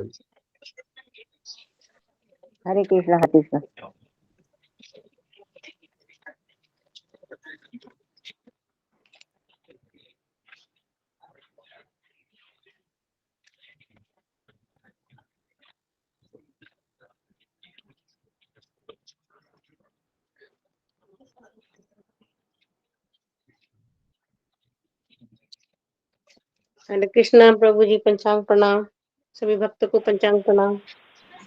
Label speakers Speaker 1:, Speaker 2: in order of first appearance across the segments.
Speaker 1: माता जी।
Speaker 2: हरे कृष्णा हरे कृष्णा।
Speaker 3: हरे कृष्णा प्रभु जी, पंचांग प्रणाम। सभी भक्तों को पंचांग प्रणाम।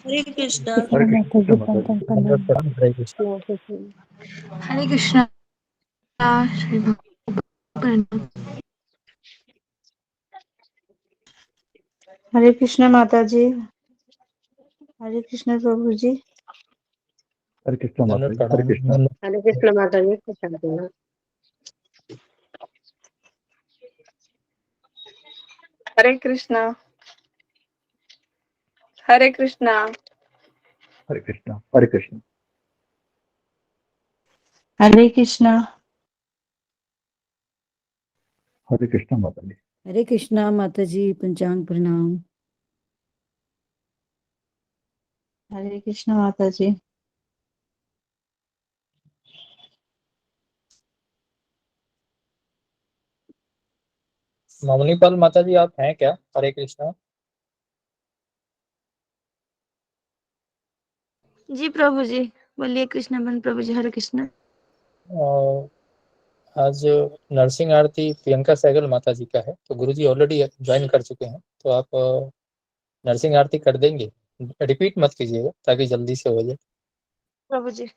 Speaker 4: हरे कृष्णा।
Speaker 1: हरे कृष्णा माता जी, दंडवत प्रणाम। हरे कृष्णा।
Speaker 4: हरे कृष्णा। हरे कृष्णा माता जी। हरे कृष्णा प्रभु जी।
Speaker 1: हरे कृष्णा माता
Speaker 5: दंडवत
Speaker 1: जी। हरे
Speaker 5: प्रणाम।
Speaker 1: कृष्णा।
Speaker 3: हरे कृष्णा माता जी, पंचांग प्रणाम।
Speaker 6: हरे कृष्णा। हरे कृष्णा।
Speaker 1: हरे कृष्णा। हरे कृष्णा।
Speaker 4: हरे कृष्णा।
Speaker 1: हरे कृष्णा माता जी।
Speaker 7: हरे कृष्णा माता जी, पंचांग प्रणाम।
Speaker 4: हरे कृष्णा माता जी।
Speaker 5: मामुनीपाल माता जी, आप हैं क्या? हरे कृष्णा।
Speaker 4: जी प्रभु जी, बोलिए कृष्ण बन प्रभु जी। हरे कृष्णा।
Speaker 5: आज नरसिंह आरती प्रियंका सहगल माता जी का है, तो गुरुजी ऑलरेडी ज्वाइन कर चुके हैं, तो आप नरसिंह आरती कर देंगे। रिपीट मत कीजिएगा ताकि जल्दी से हो जाए।
Speaker 4: प्रभु जी।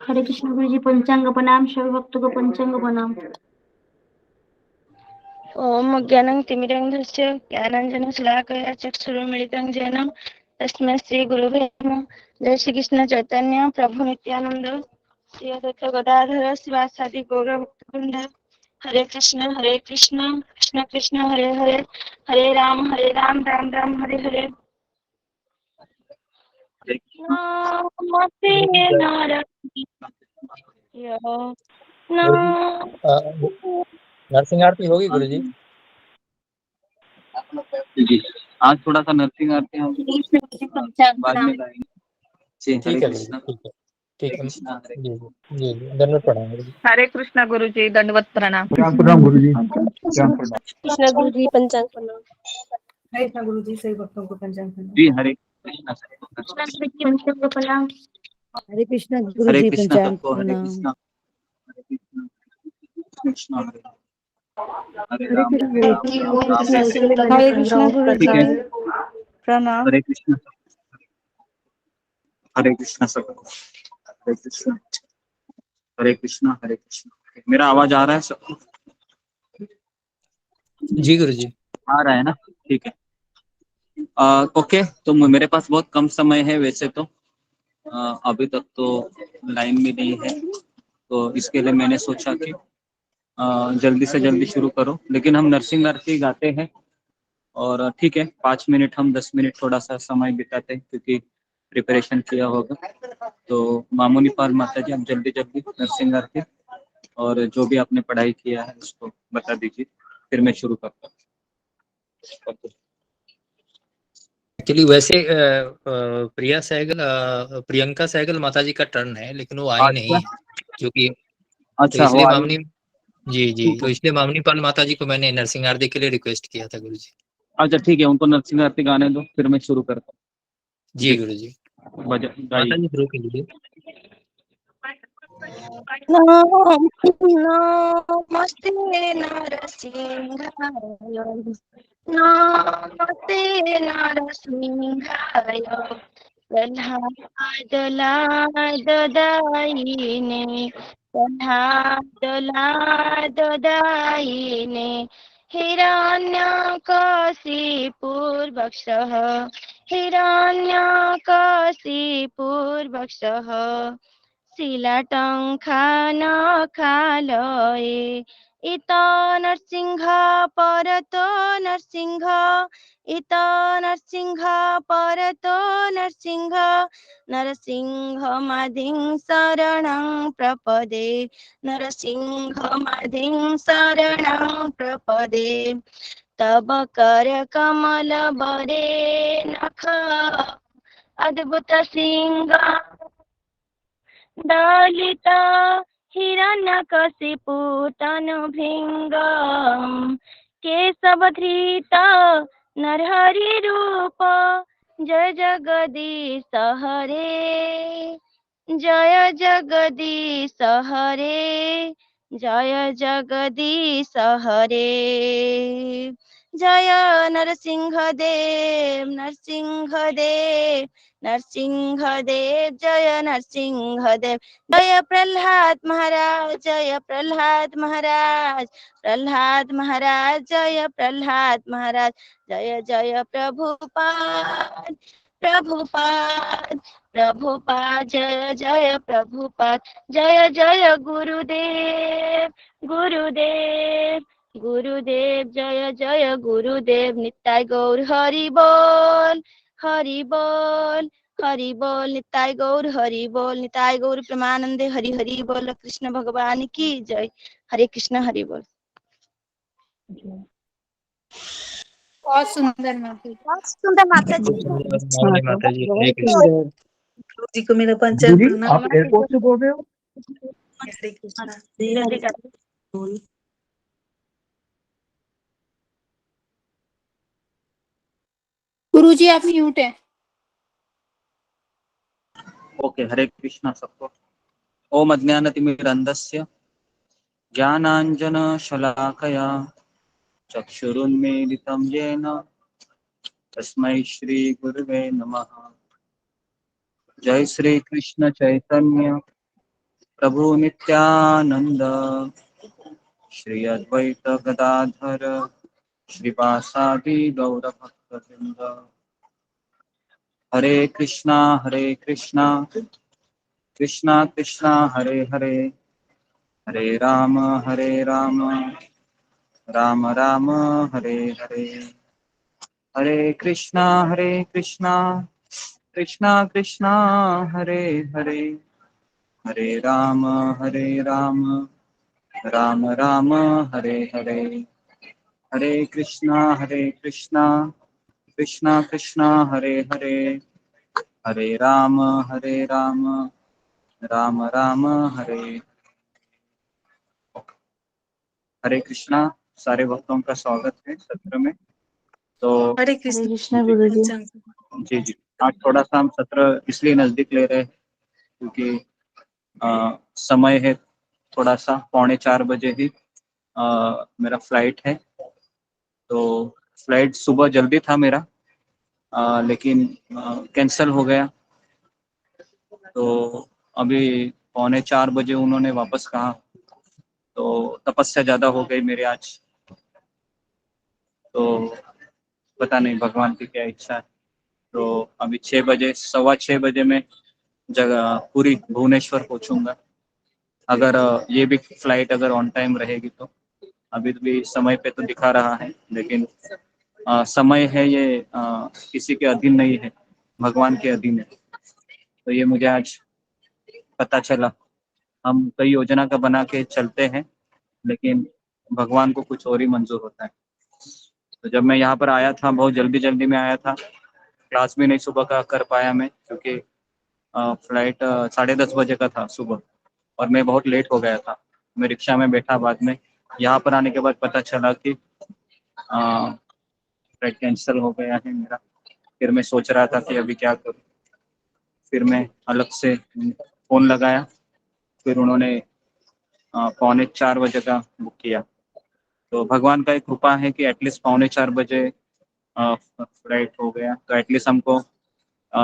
Speaker 8: हरे कृष्ण गुरु जी, पंचांग प्रणाम। सभी भक्तों को पंचांग प्रणाम।
Speaker 4: ओम ज्ञानं तिमिरन्धस्य ज्ञानाञ्जनशलाकया चक्षुरुन्मिलितं येन तस्मै श्री गुरुवे नमः। जय श्री कृष्ण चैतन्य प्रभु नित्यानंद श्री अद्वैत गदाधर शिवासादि गौर भक्तवृंद। हरे कृष्ण कृष्ण कृष्ण हरे हरे, हरे राम राम राम हरे हरे। नमस्ते नारायण
Speaker 5: नरसिंह आरती होगी गुरुजी।
Speaker 9: जी आज थोड़ा सा नरसिंह आरती हम बाद में गाएंगे। जी हरे
Speaker 5: ठीक है
Speaker 9: कृष्णा।
Speaker 5: गुरुजी, ठीक है जी जी जी, दंडवत प्रणाम गुरुजी।
Speaker 6: हरे कृष्णा गुरु जी, दंडवत प्रणाम।
Speaker 1: प्रणाम गुरु जी। प्रणाम।
Speaker 3: कृष्णा गुरु जी, पंचांग प्रणाम।
Speaker 7: हरे कृष्णा गुरु जी, सभी भक्तों को पंचांग प्रणाम।
Speaker 9: जी हरे कृष्णा।
Speaker 8: पंचांग प्रणाम।
Speaker 7: हरे कृष्णा गुरु
Speaker 9: हरे
Speaker 7: जी,
Speaker 9: कृष्णा
Speaker 7: पंचांग
Speaker 9: सबको। हरे
Speaker 7: प्रणाम।
Speaker 9: कृष्णा। हरे कृष्णा कृष्णा हरे हरे
Speaker 7: हरे
Speaker 9: राम
Speaker 7: कृष्ण
Speaker 9: हरे
Speaker 7: गुरु
Speaker 9: राम राम
Speaker 7: जी,
Speaker 4: हरे कृष्ण गुरु
Speaker 9: ठीक है।
Speaker 4: जी प्रणाम।
Speaker 9: हरे कृष्णा। हरे कृष्णा सबको। हरे कृष्णा। हरे कृष्णा। हरे कृष्णा। मेरा आवाज आ रहा है सबको?
Speaker 5: जी गुरुजी।
Speaker 9: आ रहा है ना? ठीक है। ओके, तो मेरे पास बहुत कम समय है वैसे तो। अभी तक तो लाइन में नहीं है, तो इसके लिए मैंने सोचा कि जल्दी से जल्दी शुरू करो। लेकिन हम नरसिंह आरती गाते हैं और ठीक है 5 मिनट हम 10 मिनट थोड़ा सा समय बिताते हैं क्योंकि प्रिपरेशन किया होगा। तो मामुनी पाल माता जी, हम जल्दी जल्दी नरसिंह आरती और जो भी आपने पढ़ाई किया है उसको बता दीजिए, फिर मैं शुरू करता हूँ।
Speaker 5: एक्चुअली वैसे प्रियंका सहगल माता जी का टर्न है, लेकिन वो आई नहीं है क्योंकि, तो
Speaker 9: अच्छा वो
Speaker 5: इसलिए
Speaker 9: आई।
Speaker 5: मामनी जी, तो इसलिए मामनी पाल माता जी को मैंने नरसिंह आरती के लिए रिक्वेस्ट किया था गुरुजी।
Speaker 9: अच्छा ठीक है, उनको नरसिंह आरती गाने दो, फिर मैं शुरू करता हूँ।
Speaker 5: जी गुरुजी।
Speaker 9: गाइए।
Speaker 5: माता जी शुरू कीजिए।
Speaker 4: नमस्ते नरसिंहाय, नमस्ते नरसिंहाय, प्रह्लाद लाददायिने, प्रह्लाद लाददायिने, हिरण्यकशिपुर्वक्षः, हिरण्यकशिपुर्वक्षः, शिलाटङ्कानखालये, इत नरसिंह परतो नरसिंह इत नरसिंह परतो नरसिंह नरसिंहमादिं शरणं प्रपदे नरसिंहमादिं शरणं प्रपदे तब कर कमल बरे नख अद्भुत सिंह दलित हिरण्यकशिपु तनुभृङ्ग केशवधृत नरहरि रूप जय जगदीश हरे जय जगदीश हरे जय जगदीश हरे जय नरसिंहदेव नरसिंहदेव नरसिंहदेव जय नरसिंहदेव जय प्रहलाद महाराज जय प्रहलाद महाराज प्रहलाद महाराज जय प्रहलाद महाराज जय जय प्रभुपाद प्रभुपाद प्रभुपाद जय जय प्रभुपाद जय जय गुरुदेव गुरुदेव गुरुदेव जय जय गुरुदेव नित्य गौर हरि बोल हरि बोल हरि बोल निताय गौर निताय गौर प्रेमानंदे हरि हरि बोल कृष्ण भगवान की जय हरे कृष्ण हरि बोल।
Speaker 6: बहुत सुंदर माता
Speaker 4: बहुत सुंदर माता जी।
Speaker 5: मौनी माता जी, हरे कृष्ण।
Speaker 7: सुंदर।
Speaker 2: गुरु जी को मेरा पंचांग
Speaker 1: गुरु जी
Speaker 2: प्रणाम।
Speaker 1: आप एयरपोर्ट से बोल रहे हो?
Speaker 2: हरे कृष्णा।
Speaker 4: जल्दी कर।
Speaker 6: गुरु जी आप म्यूट है।
Speaker 9: ओके, हरे कृष्णा सबको। ओम अज्ञानतिमिरन्धस्य ज्ञानाञ्जनशलाकया चक्षुरुन्मीलितं येन तस्मै श्रीगुरुवे नमः। जय श्री कृष्ण चैतन्य प्रभु नित्यानंद श्री अद्वैत गदाधर श्रीवासादि गौर भक्तवृंद। हरे कृष्णा कृष्णा कृष्णा हरे हरे हरे राम राम राम हरे हरे। हरे कृष्णा कृष्णा कृष्णा हरे हरे हरे राम राम राम हरे हरे। हरे कृष्णा कृष्णा कृष्णा हरे हरे हरे राम राम राम हरे। हरे कृष्णा। सारे भक्तों का स्वागत है सत्र में। तो
Speaker 2: हरे कृष्णा गुरु जी।
Speaker 9: जी जी, आज थोड़ा सा हम सत्र इसलिए नजदीक ले रहे हैं क्योंकि समय है थोड़ा सा 3:45 बजे ही मेरा फ्लाइट है। तो फ्लाइट सुबह जल्दी था मेरा, लेकिन कैंसिल हो गया। तो अभी 3:45 बजे उन्होंने वापस कहा, तो तपस्या ज़्यादा हो गई मेरे आज। तो पता नहीं भगवान की क्या इच्छा है। तो अभी 6 बजे 6:15 बजे मैं जगह पूरी भुवनेश्वर पहुंचूंगा, अगर ये भी फ्लाइट अगर ऑन टाइम रहेगी तो। अभी भी समय पे तो दिखा रहा है, लेकिन समय है ये किसी के अधीन नहीं है, भगवान के अधीन है। तो ये मुझे आज पता चला। हम कई योजना का बना के चलते हैं, लेकिन भगवान को कुछ और ही मंजूर होता है। तो जब मैं यहाँ पर आया था, बहुत जल्दी में आया था, क्लास भी नहीं सुबह का कर पाया मैं, क्योंकि फ्लाइट 10:30 बजे का था सुबह और मैं बहुत लेट हो गया था। मैं रिक्शा में बैठा, बाद में यहाँ पर आने के बाद पता चला कि फ्लाइट कैंसिल हो गया है मेरा। फिर मैं सोच रहा था कि अभी क्या करूँ। फिर मैं अलग से फ़ोन लगाया, फिर उन्होंने 3:45 बजे का बुक किया। तो भगवान का एक कृपा है कि एटलीस्ट 3:45 बजे फ्लाइट हो गया, तो एटलीस्ट हमको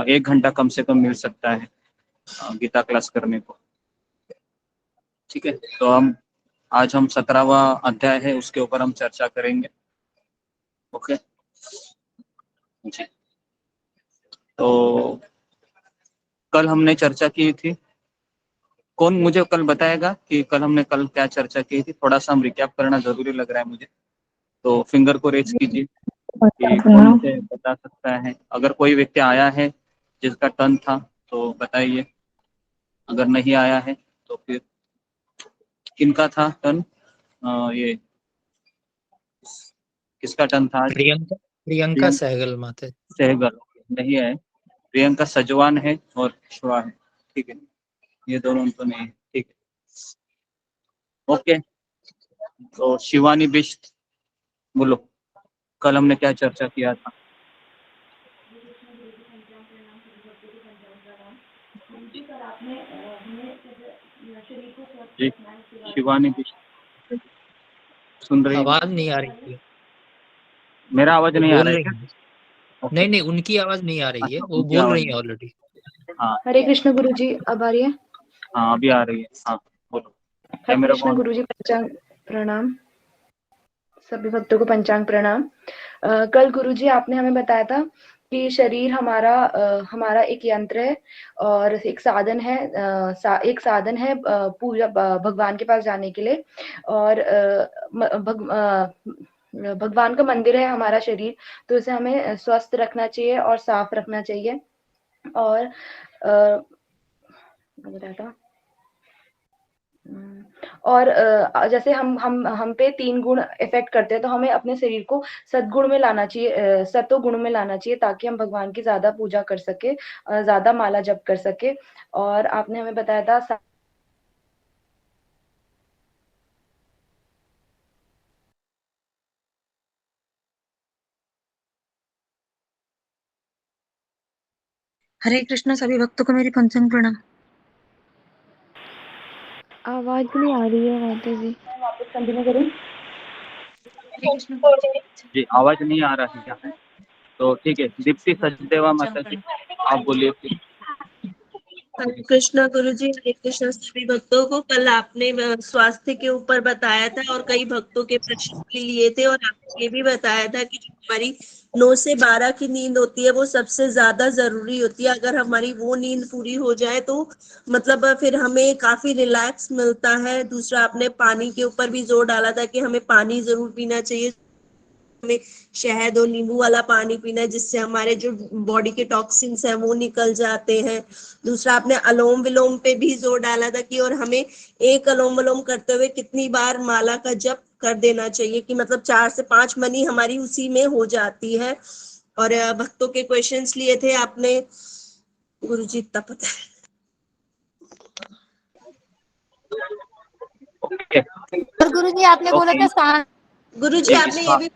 Speaker 9: 1 घंटा कम से कम मिल सकता है गीता क्लास करने को। ठीक है, तो आज हम 17वां अध्याय है, उसके ऊपर हम चर्चा करेंगे। ओके जी। तो कल हमने चर्चा की थी कौन मुझे कल बताएगा कि कल क्या चर्चा की थी? थोड़ा सा हम रिकैप करना जरूरी लग रहा है मुझे, तो फिंगर को रेज कीजिए कि कौन मुझे बता सकता है। अगर कोई व्यक्ति आया है जिसका टर्न था तो बताइए, अगर नहीं आया है तो फिर किनका था टर्न? ये किसका टर्न था आज?
Speaker 5: प्रियंका प्रियंका
Speaker 9: प्रियंका
Speaker 5: सहगल माता।
Speaker 9: सहगल नहीं है, प्रियंका सजवान है और श्वा है, ठीक है, ये दोनों तो नहीं है, ठीक है, ओके। तो शिवानी बिष्ट, बोलो कल हमने क्या चर्चा किया था? जी शिवानी बिष्ट सुन रही है?
Speaker 5: आवाज नहीं आ रही है,
Speaker 9: मेरा आवाज
Speaker 5: वो
Speaker 9: नहीं आ
Speaker 5: बोल
Speaker 9: रहा है
Speaker 5: रही
Speaker 9: क्या?
Speaker 5: है।
Speaker 9: ओके,
Speaker 5: नहीं नहीं, उनकी आवाज नहीं आ रही है,
Speaker 9: अच्छा,
Speaker 5: वो
Speaker 9: उनकी
Speaker 5: बोल
Speaker 9: आवाज
Speaker 5: रही है
Speaker 9: नहीं।
Speaker 5: ऑलरेडी।
Speaker 9: हाँ
Speaker 8: हरे कृष्ण गुरुजी, अब आ रही है?
Speaker 9: हाँ अभी आ रही है, हाँ बोलो।
Speaker 8: हरे
Speaker 9: कैमरा
Speaker 8: कृष्ण
Speaker 9: कौन?
Speaker 8: गुरुजी, पंचांग प्रणाम। सभी भक्तों को पंचांग प्रणाम। कल गुरुजी आपने हमें बताया था कि शरीर हमारा एक यंत्र है और एक साधन है, एक साधन है पूजा भगवान के पास जाने के लिए। और भगवान का मंदिर है हमारा शरीर, तो इसे हमें स्वस्थ रखना चाहिए और साफ रखना चाहिए। और बताया था और जैसे हम पे 3 गुण इफेक्ट करते हैं, तो हमें अपने शरीर को सद्गुण में लाना चाहिए, सत्व गुण में लाना चाहिए, ताकि हम भगवान की ज्यादा पूजा कर सके, ज्यादा माला जप कर सके। और आपने हमें बताया था
Speaker 2: हरे कृष्णा, सभी भक्तों को मेरी पंचांग प्रणाम।
Speaker 4: आवाज नहीं आ रही है माता जी।
Speaker 8: वापस कंटिन्यू करूं?
Speaker 2: हरे कृष्णा गुरुजी,
Speaker 9: जी आवाज नहीं आ रही है, तो ठीक है, दीप्ति सचदेवा
Speaker 2: पंचांग
Speaker 9: माता जी
Speaker 2: प्रणाम।
Speaker 9: आप बोलिए फिर।
Speaker 10: हरे कृष्णा गुरुजी, हरे कृष्णा सभी भक्तों को। कल आपने स्वास्थ्य के ऊपर बताया था और कई भक्तों के प्रश्न भी लिए थे, और आपने ये भी बताया था कि जो हमारी 9 से 12 की नींद होती है वो सबसे ज्यादा जरूरी होती है। अगर हमारी वो नींद पूरी हो जाए तो मतलब फिर हमें काफी रिलैक्स मिलता है। दूसरा आपने पानी के ऊपर भी जोर डाला था कि हमें पानी जरूर पीना चाहिए, हमें शहद और नींबू वाला पानी पीना है, जिससे हमारे जो बॉडी के टॉक्सिन्स हैं वो निकल जाते हैं। दूसरा आपने अलोम विलोम पे भी जोर डाला था कि और हमें एक अलोम विलोम करते हुए कितनी बार माला का जप कर देना चाहिए, कि मतलब 4 से 5 मनी हमारी उसी में हो जाती है। और भक्तों के क्वेश्चंस लिए थे आपने, गुरुजी इतना पता है।
Speaker 9: ओके
Speaker 6: और गुरुजी आपने बोला
Speaker 9: ओके
Speaker 6: था सांस
Speaker 10: गुरुजी आपने ये भी,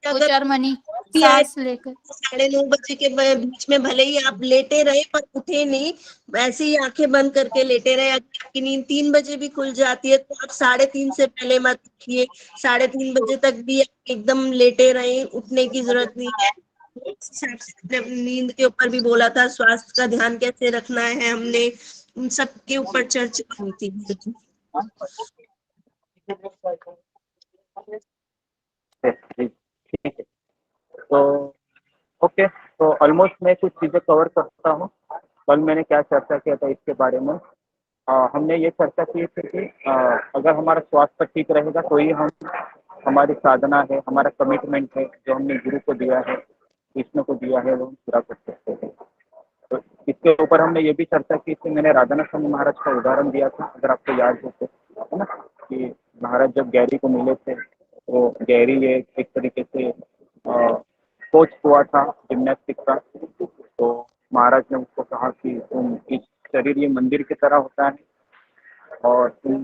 Speaker 10: अगर
Speaker 6: 2-4 मनी
Speaker 10: भी आए
Speaker 6: सांस लेकर।
Speaker 10: 9:30 के बीच में भले ही आप लेटे रहे पर उठे नहीं, ऐसे ही आंखें बंद करके लेटे रहे। अगर आपकी नींद 3 बजे भी खुल जाती है तो आप 3:30 से पहले मत उठिए। 3:30 बजे तक भी आप एकदम लेटे रहे, उठने की जरूरत नहीं है। आपने अपनी नींद के ऊपर भी बोला था, स्वास्थ्य का ध्यान कैसे रखना है, हमने उन सब के ऊपर चर्चा की थी।
Speaker 9: ठीक है, तो ओके, तो ऑलमोस्ट मैं कुछ चीजें कवर करता हूँ। कल मैंने क्या चर्चा किया था इसके बारे में। हमने ये चर्चा की थी कि अगर हमारा स्वास्थ्य ठीक रहेगा तो ही हम, हमारी साधना है, हमारा कमिटमेंट है जो हमने गुरु को दिया है, कृष्ण को दिया है, वो हम पूरा कर सकते हैं। तो इसके ऊपर हमने ये भी चर्चा की थी, मैंने राधानाथ स्वामी महाराज का उदाहरण दिया था, अगर आपको याद हो तो, है ना, कि महाराज जब गैरी को मिले थे तो गैरी ये एक तरीके से कोच हुआ था जिम्नास्टिक का। तो महाराज ने उसको कहा कि तुम इस शरीर ये मंदिर की तरह होता है और तुम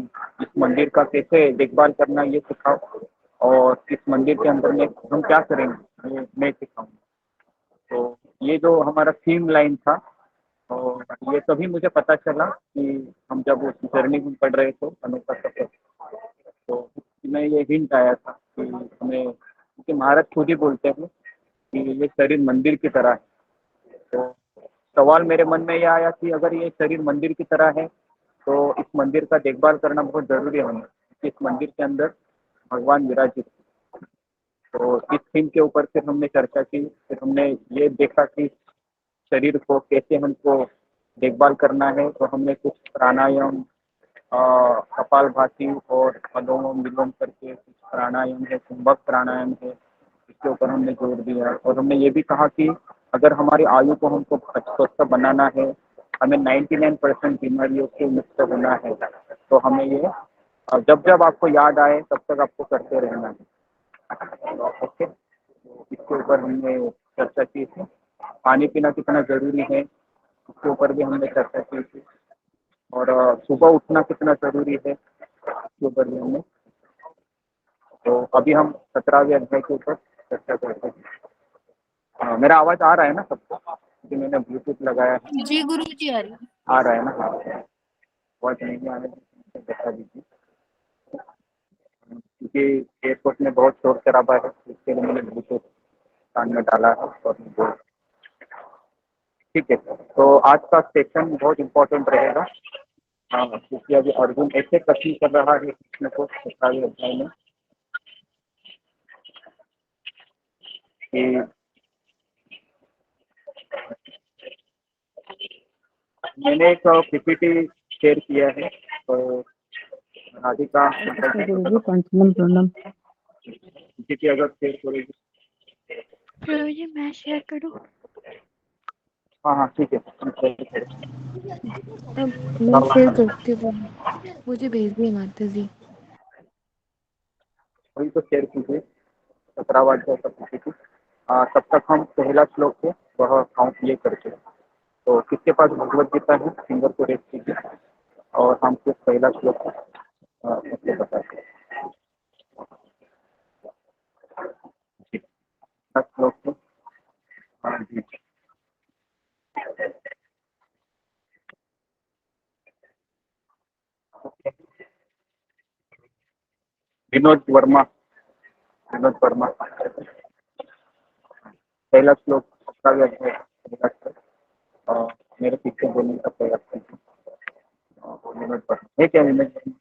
Speaker 9: इस मंदिर का कैसे देखभाल करना ये सिखाओ, और इस मंदिर के अंदर में हम क्या करेंगे ये मैं सिखाऊंगा। तो ये जो हमारा थीम लाइन था, और ये तभी मुझे पता चला कि हम जब उस जर्नी में पढ़ रहे थे अनोखा सफर, तो उसमें ये हिंट आया था कि हमें, क्योंकि महाराज खुद ही बोलते हैं कि ये शरीर मंदिर की तरह है। तो सवाल मेरे मन में ये आया कि अगर ये शरीर मंदिर की तरह है तो इस मंदिर का देखभाल करना बहुत जरूरी है हमें, इस मंदिर के अंदर भगवान विराजित। तो इस थीम के ऊपर फिर हमने चर्चा की, फिर हमने ये देखा कि शरीर को कैसे हमको देखभाल करना है। तो हमने कुछ प्राणायाम कपालभाति और अनुलोम विलोम करके कुछ प्राणायाम है, कुंभक प्राणायाम है, इसके ऊपर हमने जोर दिया। और हमने ये भी कहा कि अगर हमारी आयु को हमको स्वस्थ बनाना है, हमें 99% बीमारियों से मुक्त होना है, तो हमें ये जब जब आपको याद आए तब तक आपको करते रहना है। ओके, तो इसके ऊपर हमने चर्चा की थी। पानी पीना कितना जरूरी है इसके ऊपर भी हमने चर्चा की थी। और सुबह उठना कितना जरूरी है इसके ऊपर भी हमने। तो अभी हम 17वें अध्याय के ऊपर चर्चा करते हैं। मेरा आवाज आ रहा है ना सबको? क्योंकि मैंने ब्लूटूथ लगाया है।
Speaker 6: जी गुरुजी आ रही है।
Speaker 9: आ रहा है ना? हाँ, आवाज नहीं आने बता दीजिए, क्योंकि एयरपोर्ट में बहुत शोर शराबा है, इसके लिए मैंने ब्लूटूथ कान में डाला है। और ठीक है, तो आज का सेशन बहुत इम्पोर्टेंट रहेगा। हाँ, क्योंकि अभी अर्जुन ऐसे कथन कर रहा है कृष्ण को 17वें अध्याय में कि मैंने एक पीपीटी शेयर किया है, तो राधिका
Speaker 7: गुरुजी पंचमन प्रणाम।
Speaker 9: पीपीटी अगर शेयर करेगी।
Speaker 4: गुरुजी मैं शेयर करूं?
Speaker 9: हाँ हाँ ठीक है,
Speaker 6: मैं शेयर करती हूँ, मुझे भेज दिए माता जी।
Speaker 9: वही तो शेयर कीजिए 17वां अध्याय का पीपीटी। तब तक हम पहला श्लोक है वह काउंट ये करते हैं। तो किसके पास भगवत गीता है फिंगर को रेस कीजिए और हम कुछ पहला श्लोक उसको बताते हैं। श्लोक है, हाँ जी, विनोद वर्मा पहला श्लोक 17वें अध्याय पहला श्लोक। मेरे पीछे बोलने का प्रयास कीजिए। विनोद वर्मा है क्या? विनोद वर्मा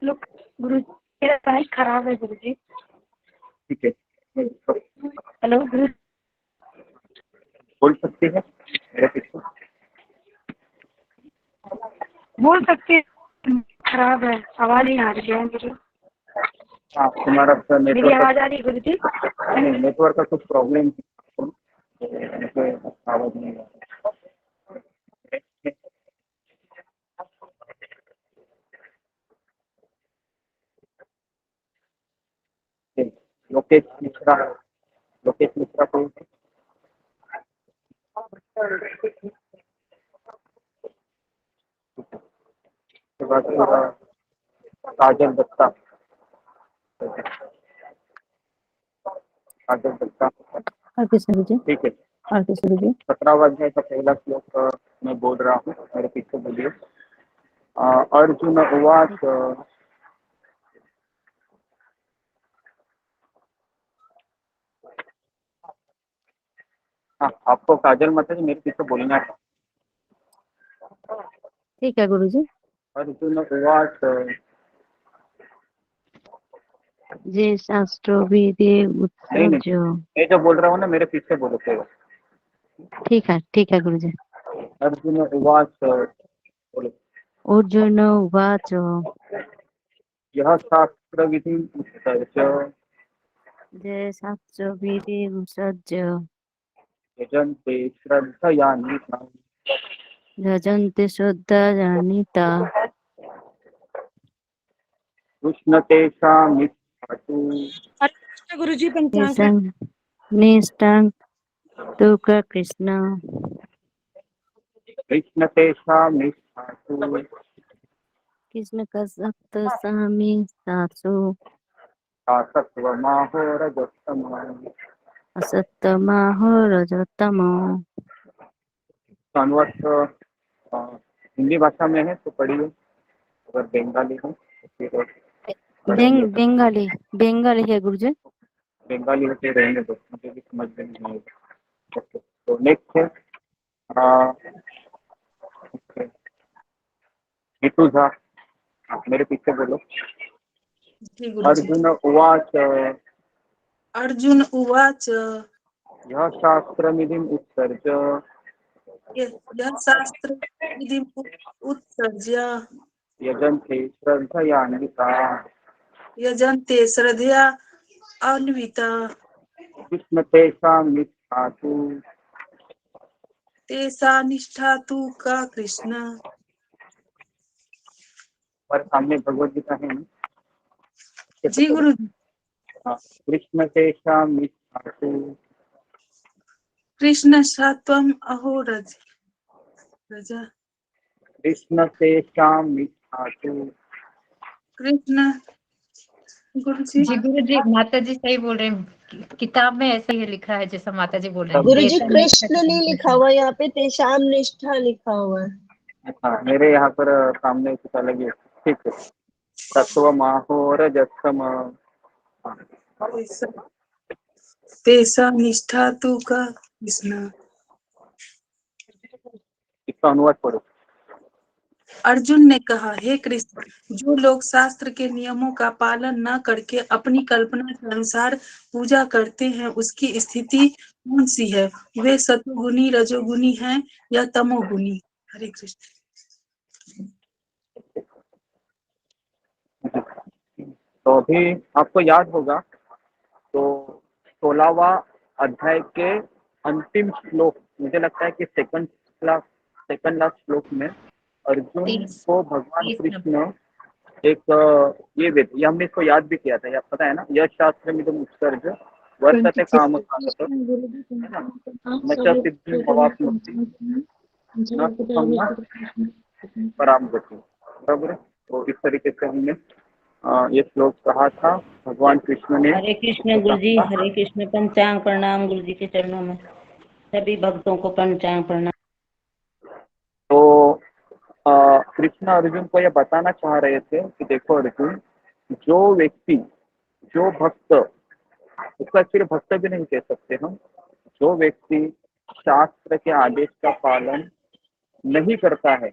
Speaker 4: लोग गुरुजी मेरा माइक खराब है गुरुजी।
Speaker 9: ठीक है,
Speaker 4: हेलो गुरु,
Speaker 9: बोल सकती है मेरे पीछे?
Speaker 4: बोल सकते हैं? खराब है, आवाज नहीं आ रही है मेरी।
Speaker 9: हाँ, तुम्हारा
Speaker 4: मेरी
Speaker 9: नेटवर्क
Speaker 4: आवाज आ रही है गुरुजी?
Speaker 9: नहीं, नेटवर्क का कुछ प्रॉब्लम है, आवाज नहीं आ रही। लोकेश मिश्रा को काजल दत्ता
Speaker 7: आरके गुरुजी,
Speaker 9: ठीक है।
Speaker 7: आरके गुरुजी।
Speaker 9: 17वां अध्याय का पहला श्लोक मैं बोल रहा हूँ, मेरे पीछे बोलिए। अर्जुन उवाच हाँ, आपको काजल माता जी मेरे पीछे बोलना है।
Speaker 7: ठीक है गुरुजी।
Speaker 9: अर्जुन उवाच
Speaker 7: जय शास्त्रो वेदे उत्सर्ज।
Speaker 9: मैं जो बोल रहा हूँ ना मेरे पीछे बोलो केवल।
Speaker 7: ठीक है गुरुजी।
Speaker 9: अर्जुन उवाच बोलो।
Speaker 7: अर्जुन उवाच
Speaker 9: यह शास्त्र विधि उत्सर्ज
Speaker 7: जय शास्त्रो वेदे उत्सर्ज
Speaker 9: यजन्ते श्रद्धयान्विताः
Speaker 7: भजन्ते श्रद्धान्विता
Speaker 9: कृष्ण तेषामिच्छातु
Speaker 2: गुरुजी
Speaker 7: तेषां निष्ठां दुःख कृष्ण
Speaker 9: कृष्ण तेषामिच्छातु
Speaker 7: कृष्ण का सप्त सामी सासु
Speaker 9: सत्त्वमाहोरजस्तमः।
Speaker 7: असत्तमाहो रजतमो।
Speaker 9: अनुवाद हिंदी भाषा में है तो पढ़िए, अगर बंगाली है तो फिर पढ़ेंगे।
Speaker 7: बेंगाली है गुरुजी।
Speaker 9: बंगाली होते रहेंगे तो मुझे भी समझ में नहीं आएगा। ओके, तो नेक्स्ट है नीतू झा, मेरे पीछे बोलो। अर्जुन उवाच
Speaker 10: अर्जुन उवाच
Speaker 9: यह शास्त्रमिदं उत्सर्ज
Speaker 10: यह शास्त्र विधि उत्सर्ज्य
Speaker 9: यजन्ते श्रद्धयान्विता
Speaker 10: यजन्ते श्रद्धया अन्विता
Speaker 9: कृष्ण तेषां निष्ठा तु
Speaker 10: तेषा निष्ठा तु का कृष्ण।
Speaker 9: पर सामने भगवद गीता है ना?
Speaker 10: जी गुरु जी।
Speaker 9: हाँ, कृष्ण तेषां निष्ठा तु
Speaker 10: कृष्ण सत्वम अहो रज रज
Speaker 9: कृष्ण तेषां निष्ठा तु
Speaker 10: कृष्ण गुरु जी।
Speaker 11: जी गुरु जी, माता जी सही बोल रहे हैं, किताब में ऐसे ही लिखा है जैसा माता जी बोल रहे हैं।
Speaker 10: गुरु जी
Speaker 11: तेषां निष्ठा
Speaker 10: कृष्ण नहीं लिखा हुआ, यहाँ पे तेषाम निष्ठा लिखा हुआ है।
Speaker 9: अच्छा, मेरे यहाँ पर सामने कुछ अलग है। ठीक है, तत्व माहोर जत्सम।
Speaker 10: तेषा निष्ठा तु का कृष्ण।
Speaker 9: इसका अनुवाद पढ़ो।
Speaker 10: अर्जुन ने कहा, हे कृष्ण, जो लोग शास्त्र के नियमों का पालन न करके अपनी कल्पना के अनुसार पूजा करते हैं, उसकी स्थिति कौन सी है? वे सतोगुनी, रजोगुनी हैं या तमोगुनी? हरे कृष्ण।
Speaker 9: तो अभी आपको याद होगा, तो 16वां अध्याय के अंतिम श्लोक, मुझे लगता है कि सेकंड लास्ट श्लोक में अर्जुन को भगवान कृष्ण एक ये देते, ये हमने इसको याद भी किया था, या पता है ना, यह शास्त्र में तुम उत्सर्ज वर्तते काम कागत, है ना, न सिद्धि भवाप्नोति न सुखम न पराम गति। बराबर है? तो इस तरीके से हमने ये श्लोक कहा था। भगवान कृष्ण ने
Speaker 12: हरे कृष्ण गुरु जी, हरे कृष्ण। पंचांग प्रणाम गुरु जी के चरणों में, सभी भक्तों को पंचांग प्रणाम।
Speaker 9: तो कृष्ण अर्जुन को यह बताना चाह रहे थे कि देखो अर्जुन, जो व्यक्ति, जो भक्त, उसका सिर्फ भक्त भी नहीं कह सकते हम, जो व्यक्ति शास्त्र के आदेश का पालन नहीं करता है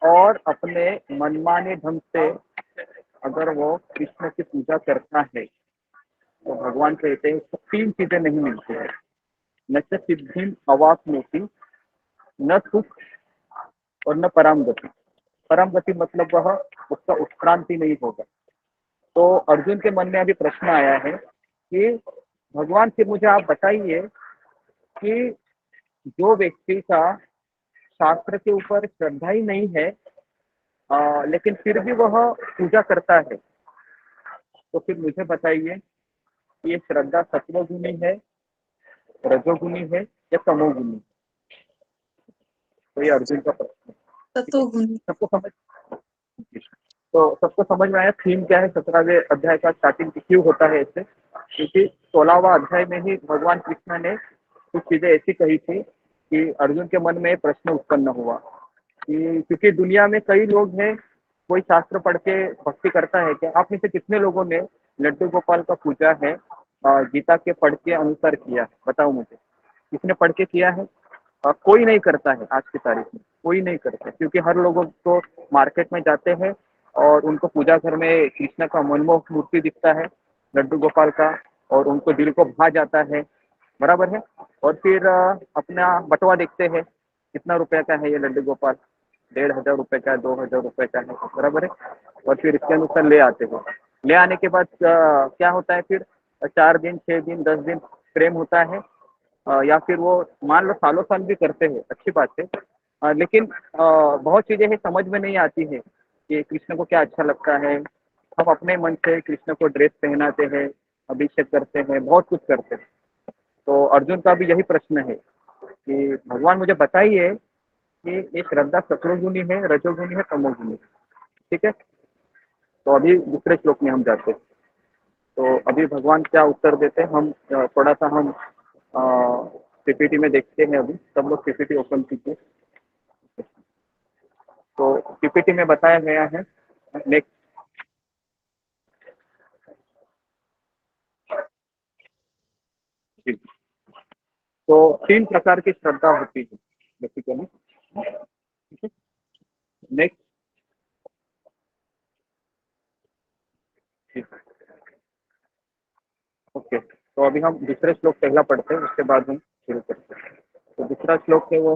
Speaker 9: और अपने मनमाने ढंग से अगर वो कृष्ण की पूजा करता है, तो भगवान कहते हैं तो 3 चीजें नहीं मिलती है। न सिद्धि अवाप्नोति, न सुख और न परम गति। परम गति मतलब वह उसका उत्क्रांति नहीं होगा। तो अर्जुन के मन में अभी प्रश्न आया है कि भगवान से मुझे आप बताइए कि जो व्यक्ति का शास्त्र के ऊपर श्रद्धा ही नहीं है, लेकिन फिर भी वह पूजा करता है, तो फिर मुझे बताइए कि ये श्रद्धा सत्वगुणी है, रजोगुणी है या तमोगुणी? तो ये अर्जुन का प्रश्न है। सबको समझ, तो सबको समझ में आया थीम क्या है 17वें अध्याय का, स्टार्टिंग क्यों होता है ऐसे? क्योंकि 16वां अध्याय में ही भगवान कृष्ण ने कुछ चीजें ऐसी कही थी कि अर्जुन के मन में प्रश्न उत्पन्न हुआ कि क्योंकि दुनिया में कई लोग हैं, कोई शास्त्र पढ़ के भक्ति करता है क्या? आप में से कितने लोगों ने लड्डू गोपाल का पूजा है गीता के पढ़ के अनुसार किया है? बताओ मुझे, किसने पढ़ के किया है? कोई नहीं करता है आज की तारीख में, कोई नहीं करता, क्योंकि हर लोगों को मार्केट में जाते हैं और उनको पूजा घर में कृष्ण का मनमोहक मूर्ति दिखता है, लड्डू गोपाल का, और उनको दिल को भा जाता है। बराबर है? और फिर अपना बटवा देखते हैं, कितना रुपए का है ये लड्डू गोपाल, 1500 रुपए का, 2000 रुपए का है। बराबर है? और फिर इसके अनुसार ले आते हो। ले आने के बाद क्या होता है फिर? 4 दिन, 6 दिन, 10 दिन प्रेम होता है, या फिर वो मान लो सालों साल भी करते हैं, अच्छी बात है। लेकिन बहुत चीजें हैं समझ में नहीं आती है कि कृष्ण को क्या अच्छा लगता है। हम अपने मन से कृष्ण को ड्रेस पहनाते हैं, अभिषेक करते हैं, बहुत कुछ करते हैं। तो अर्जुन का भी यही प्रश्न है कि भगवान मुझे बताइए कि ये श्रद्धा सत्वगुणी है, रजोगुणी है, तमोगुणी? ठीक है, तो अभी दूसरे श्लोक में हम जाते हैं। तो अभी भगवान क्या उत्तर देते हैं, हम थोड़ा सा हम पीपीटी में देखते हैं। अभी सब लोग पीपीटी ओपन कीजिए। तो पीपीटी में बताया गया है, नेक्स्ट। तो 3 प्रकार की श्रद्धा होती है बेसिकली। नेक्स्ट। ओके, तो अभी हम दूसरे श्लोक पहला पढ़ते हैं, उसके बाद हम शुरू करते हैं। तो दूसरा श्लोक है वो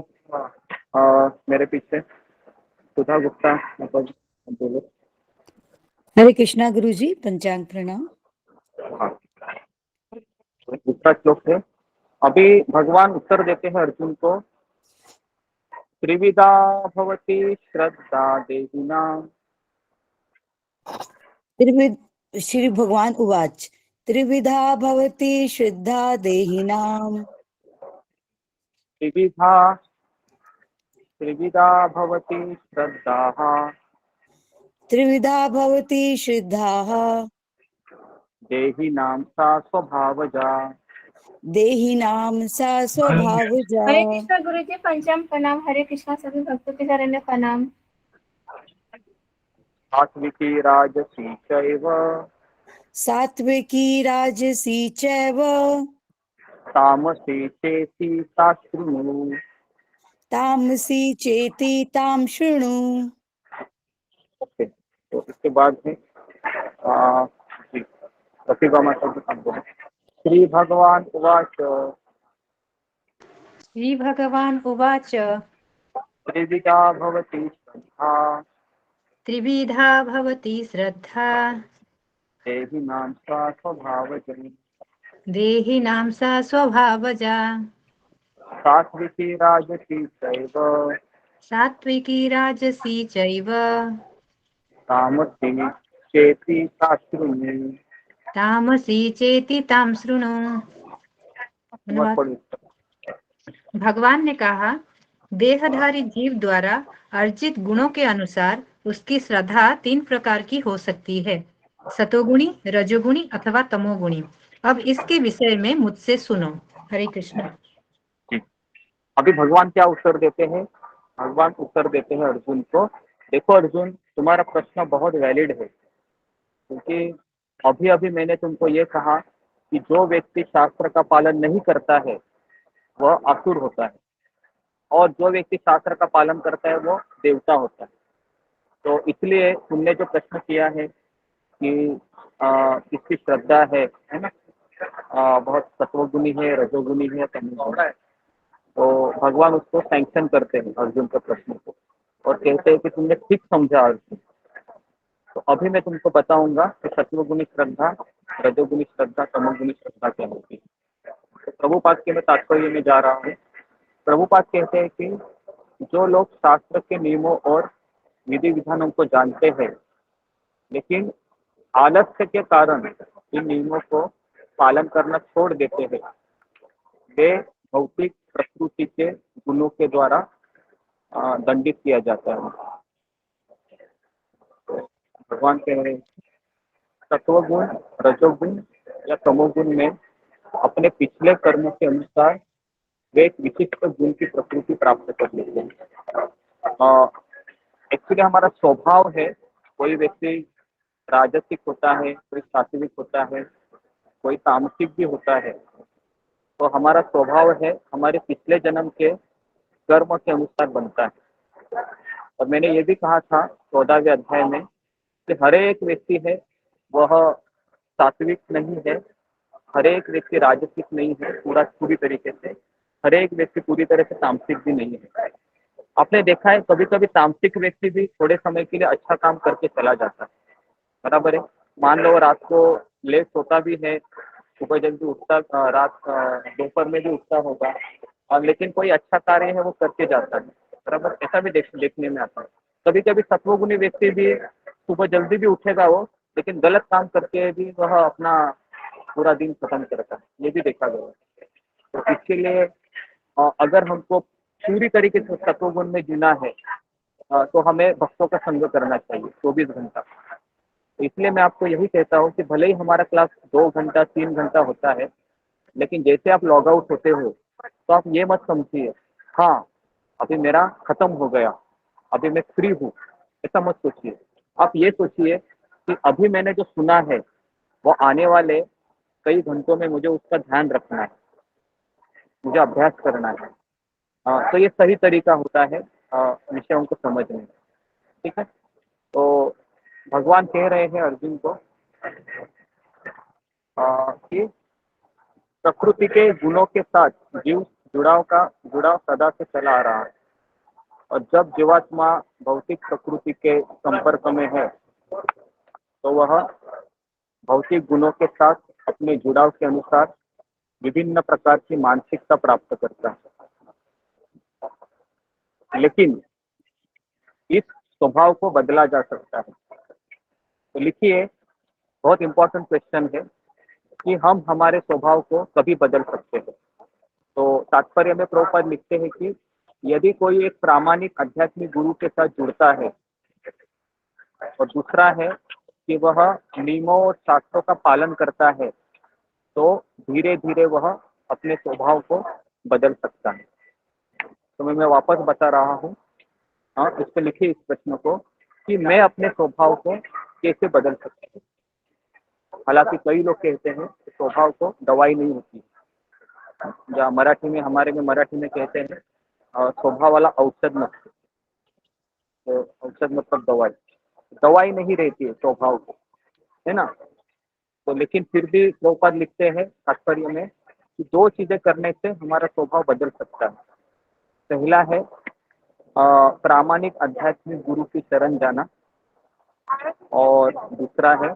Speaker 9: मेरे पीछे सुधा गुप्ता मतलब बोलो।
Speaker 13: हरे कृष्णा गुरु जी, पंचांग प्रणाम।
Speaker 9: हाँ, दूसरा श्लोक है। अभी भगवान उत्तर देते हैं अर्जुन को, त्रिविधा भवति श्रद्धा देहिनां।
Speaker 13: श्री भगवान उवाच त्रिविधा भवति श्रद्धा देहिनां।
Speaker 9: त्रिविधा भवति श्रद्धाः
Speaker 13: त्रिविधा भवति श्रद्धाः
Speaker 9: देहिनां सा स्वभावजा।
Speaker 13: देहिनां सा स्वभावजा।
Speaker 4: हरे कृष्णा गुरु जी, पंचांग प्रणाम। हरे कृष्णा सभी भक्तों के चरण में प्रणाम।
Speaker 9: सात्विकी राजसी चैव
Speaker 13: सात्विकी राजसी चैव
Speaker 9: तामसी चेति सा शृणु।
Speaker 13: तामसी चेति तां शृणु।
Speaker 9: ओके, तो इसके बाद है श्री भगवान उवाच
Speaker 11: श्री भगवान उवाच
Speaker 9: त्रिविधा भवति श्रद्धा
Speaker 11: त्रिविधा भवति श्रद्धा
Speaker 9: देहिनां सा स्वभावजा।
Speaker 11: देहिनां सा स्वभावजा।
Speaker 9: सात्विकी राजसी चैव
Speaker 11: सात्विकी राजसी चैव
Speaker 9: तामसी चेति सा शृणु।
Speaker 11: तामसी चेति तां शृणु। भगवान ने कहा, देहधारी जीव द्वारा अर्जित गुणों के अनुसार उसकी श्रद्धा 3 प्रकार की हो सकती है, सतोगुणी, रजोगुणी अथवा तमोगुणी। अब इसके विषय में मुझसे सुनो। हरे कृष्ण।
Speaker 9: अभी भगवान क्या उत्तर देते हैं? भगवान उत्तर देते हैं अर्जुन को, देखो अर्जुन, तुम्हारा प्रश्न बहुत वैलिड है, क्योंकि अभी अभी मैंने तुमको ये कहा कि जो व्यक्ति शास्त्र का पालन नहीं करता है वह असुर होता है, और जो व्यक्ति शास्त्र का पालन करता है वो देवता होता है। तो इसलिए तुमने जो प्रश्न किया है कि किसकी श्रद्धा है ना, बहुत सत्वगुणी है, रजोगुणी है, तमोगुणी है, तो भगवान उसको सैंक्शन करते हैं अर्जुन के प्रश्न को, और कहते हैं कि तुमने ठीक समझा अर्जुन। तो अभी मैं तुमको बताऊंगा कि सत्वगुणी श्रद्धा, रजोगुणी श्रद्धा, तमोगुणी श्रद्धा क्या होती है। तो प्रभुपाद के मैं तात्पर्य में जा रहा हूँ। प्रभुपाद कहते हैं कि जो लोग शास्त्र के नियमों और विधि विधानों को जानते हैं, लेकिन आलस्य के कारण इन नियमों को पालन करना छोड़ देते हैं, वे भौतिक प्रकृति के गुणों के द्वारा दंडित किया जाता है। भगवान कह रहे हैं सत्वगुण, रजोगुण या तमोगुण में अपने पिछले कर्मों के अनुसार वे एक विशिष्ट गुण की प्रकृति प्राप्त कर लेते हैं। एक्चुअली हमारा स्वभाव है, कोई व्यक्ति राजसिक होता है, कोई सात्विक होता है, कोई तामसिक भी होता है। तो हमारा स्वभाव है हमारे पिछले जन्म के कर्म के अनुसार बनता है। और मैंने ये भी कहा था 14वें अध्याय में कि हर एक व्यक्ति है वह सात्विक नहीं है, हर एक व्यक्ति राजसिक नहीं है पूरी तरीके से, हर एक व्यक्ति पूरी तरह से तामसिक भी नहीं है। आपने देखा है कभी कभी तामसिक व्यक्ति भी थोड़े समय के लिए अच्छा काम करके चला जाता है, बराबर है। मान लो रात को लेट सोता भी है, सुबह जल्दी उठता, रात दोपहर में भी उठता होगा, और लेकिन कोई अच्छा कार्य है वो करके जाता है, बराबर। ऐसा भी देखने में आता है। कभी कभी सत्वगुणी व्यक्ति भी सुबह जल्दी भी उठेगा वो, लेकिन गलत काम करके भी वह अपना पूरा दिन खत्म करता है, ये भी देखा गया है। तो इसके लिए अगर हमको पूरी तरीके से सत्वगुण में जीना है तो हमें भक्तों का संग करना चाहिए 24 घंटा। तो इसलिए मैं आपको यही कहता हूँ कि भले ही हमारा क्लास 2 घंटा 3 घंटा होता है, लेकिन जैसे आप लॉग आउट होते हो तो आप ये मत समझिए हाँ अभी मेरा खत्म हो गया, अभी मैं फ्री हूँ, ऐसा मत सोचिए। आप ये सोचिए कि अभी मैंने जो सुना है वो आने वाले कई घंटों में मुझे उसका ध्यान रखना है, मुझे अभ्यास करना है। तो ये सही तरीका होता है विषयों को समझने में, ठीक है। तो भगवान कह रहे हैं अर्जुन को कि प्रकृति के गुणों के साथ जीव
Speaker 14: जुड़ाव सदा से चला आ रहा है, और जब जीवात्मा भौतिक प्रकृति के संपर्क में है तो वह भौतिक गुणों के साथ अपने जुड़ाव के अनुसार विभिन्न प्रकार की मानसिकता प्राप्त करता है। लेकिन इस स्वभाव को बदला जा सकता है। तो लिखिए, बहुत इंपॉर्टेंट क्वेश्चन है कि हम हमारे स्वभाव को कभी बदल सकते हैं। तो तात्पर्य में प्रभुपाद लिखते हैं कि यदि कोई एक प्रामाणिक आध्यात्मिक गुरु के साथ जुड़ता है और दूसरा है कि वह नियमों और शास्त्रों का पालन करता है, तो धीरे धीरे वह अपने स्वभाव को बदल सकता है। तो मैं वापस बता रहा हूँ, हाँ, इस पे लिखिए इस प्रश्न को कि मैं अपने स्वभाव को कैसे बदल सकता हूँ। हालांकि कई लोग कहते हैं कि स्वभाव को दवाई नहीं होती, या मराठी में कहते हैं स्वभाव वाला औषध मत, तो औषध मतलब दवाई नहीं रहती है स्वभाव को, है ना। तो लेकिन फिर भी प्रभुपाद लिखते हैं तात्पर्य में कि दो चीजें करने से हमारा स्वभाव बदल सकता है। पहला है प्रामाणिक आध्यात्मिक गुरु की शरण जाना, और दूसरा है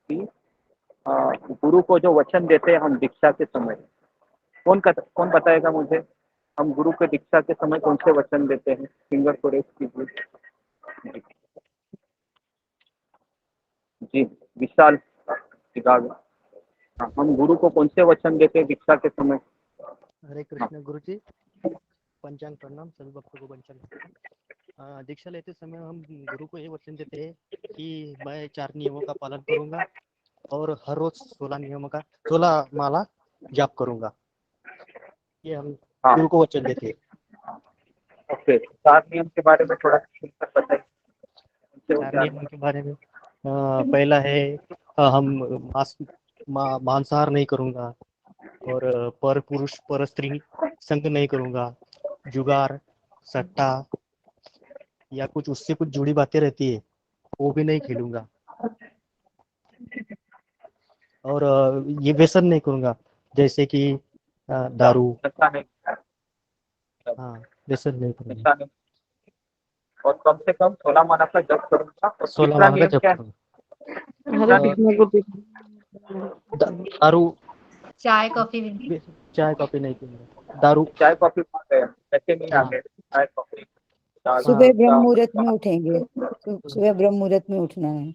Speaker 14: कि गुरु को जो वचन देते हैं हम दीक्षा के समय, कौन बताएगा मुझे, हम गुरु के दीक्षा के समय कौन से वचन देते हैं? फिंगर को रेस कीजिए जी, विशाल सिगावे। हम गुरु को कौन से वचन देते हैं दीक्षा के समय?
Speaker 15: हरे कृष्ण गुरु जी, पंचांग प्रणाम सभी भक्तों को। पंचांग दीक्षा लेते समय हम गुरु को ये वचन देते हैं कि मैं 4 नियमों का पालन करूंगा और हर रोज 16 माला जाप करूंगा। ये हम गुरु को वचन देते हैं।
Speaker 14: ओके, 4 नियम के बारे में थोड़ा बताइए।
Speaker 15: 4 नियम के बारे में पहला है हम मांसाहार नहीं करूंगा, और पर पुरुष पर स्त्री संग नहीं करूंगा, जुगार सट्टा या कुछ उससे कुछ जुड़ी बातें रहती है वो भी नहीं खेलूंगा, और ये व्यसन नहीं करूंगा जैसे कि दारू, हाँ व्यसन नहीं करूंगा,
Speaker 14: और कम से कम 16 माला का जप करूंगा।
Speaker 15: 16 माला का जप करूंगा। दारू
Speaker 11: चाय कॉफी
Speaker 15: नहीं पीऊंगा, दारू
Speaker 14: चाय कॉफी नहीं आते, चाय कॉफी
Speaker 13: सुबह ब्रह्म मुहूर्त में उठेंगे, सुबह ब्रह्म मुहूर्त में उठना है।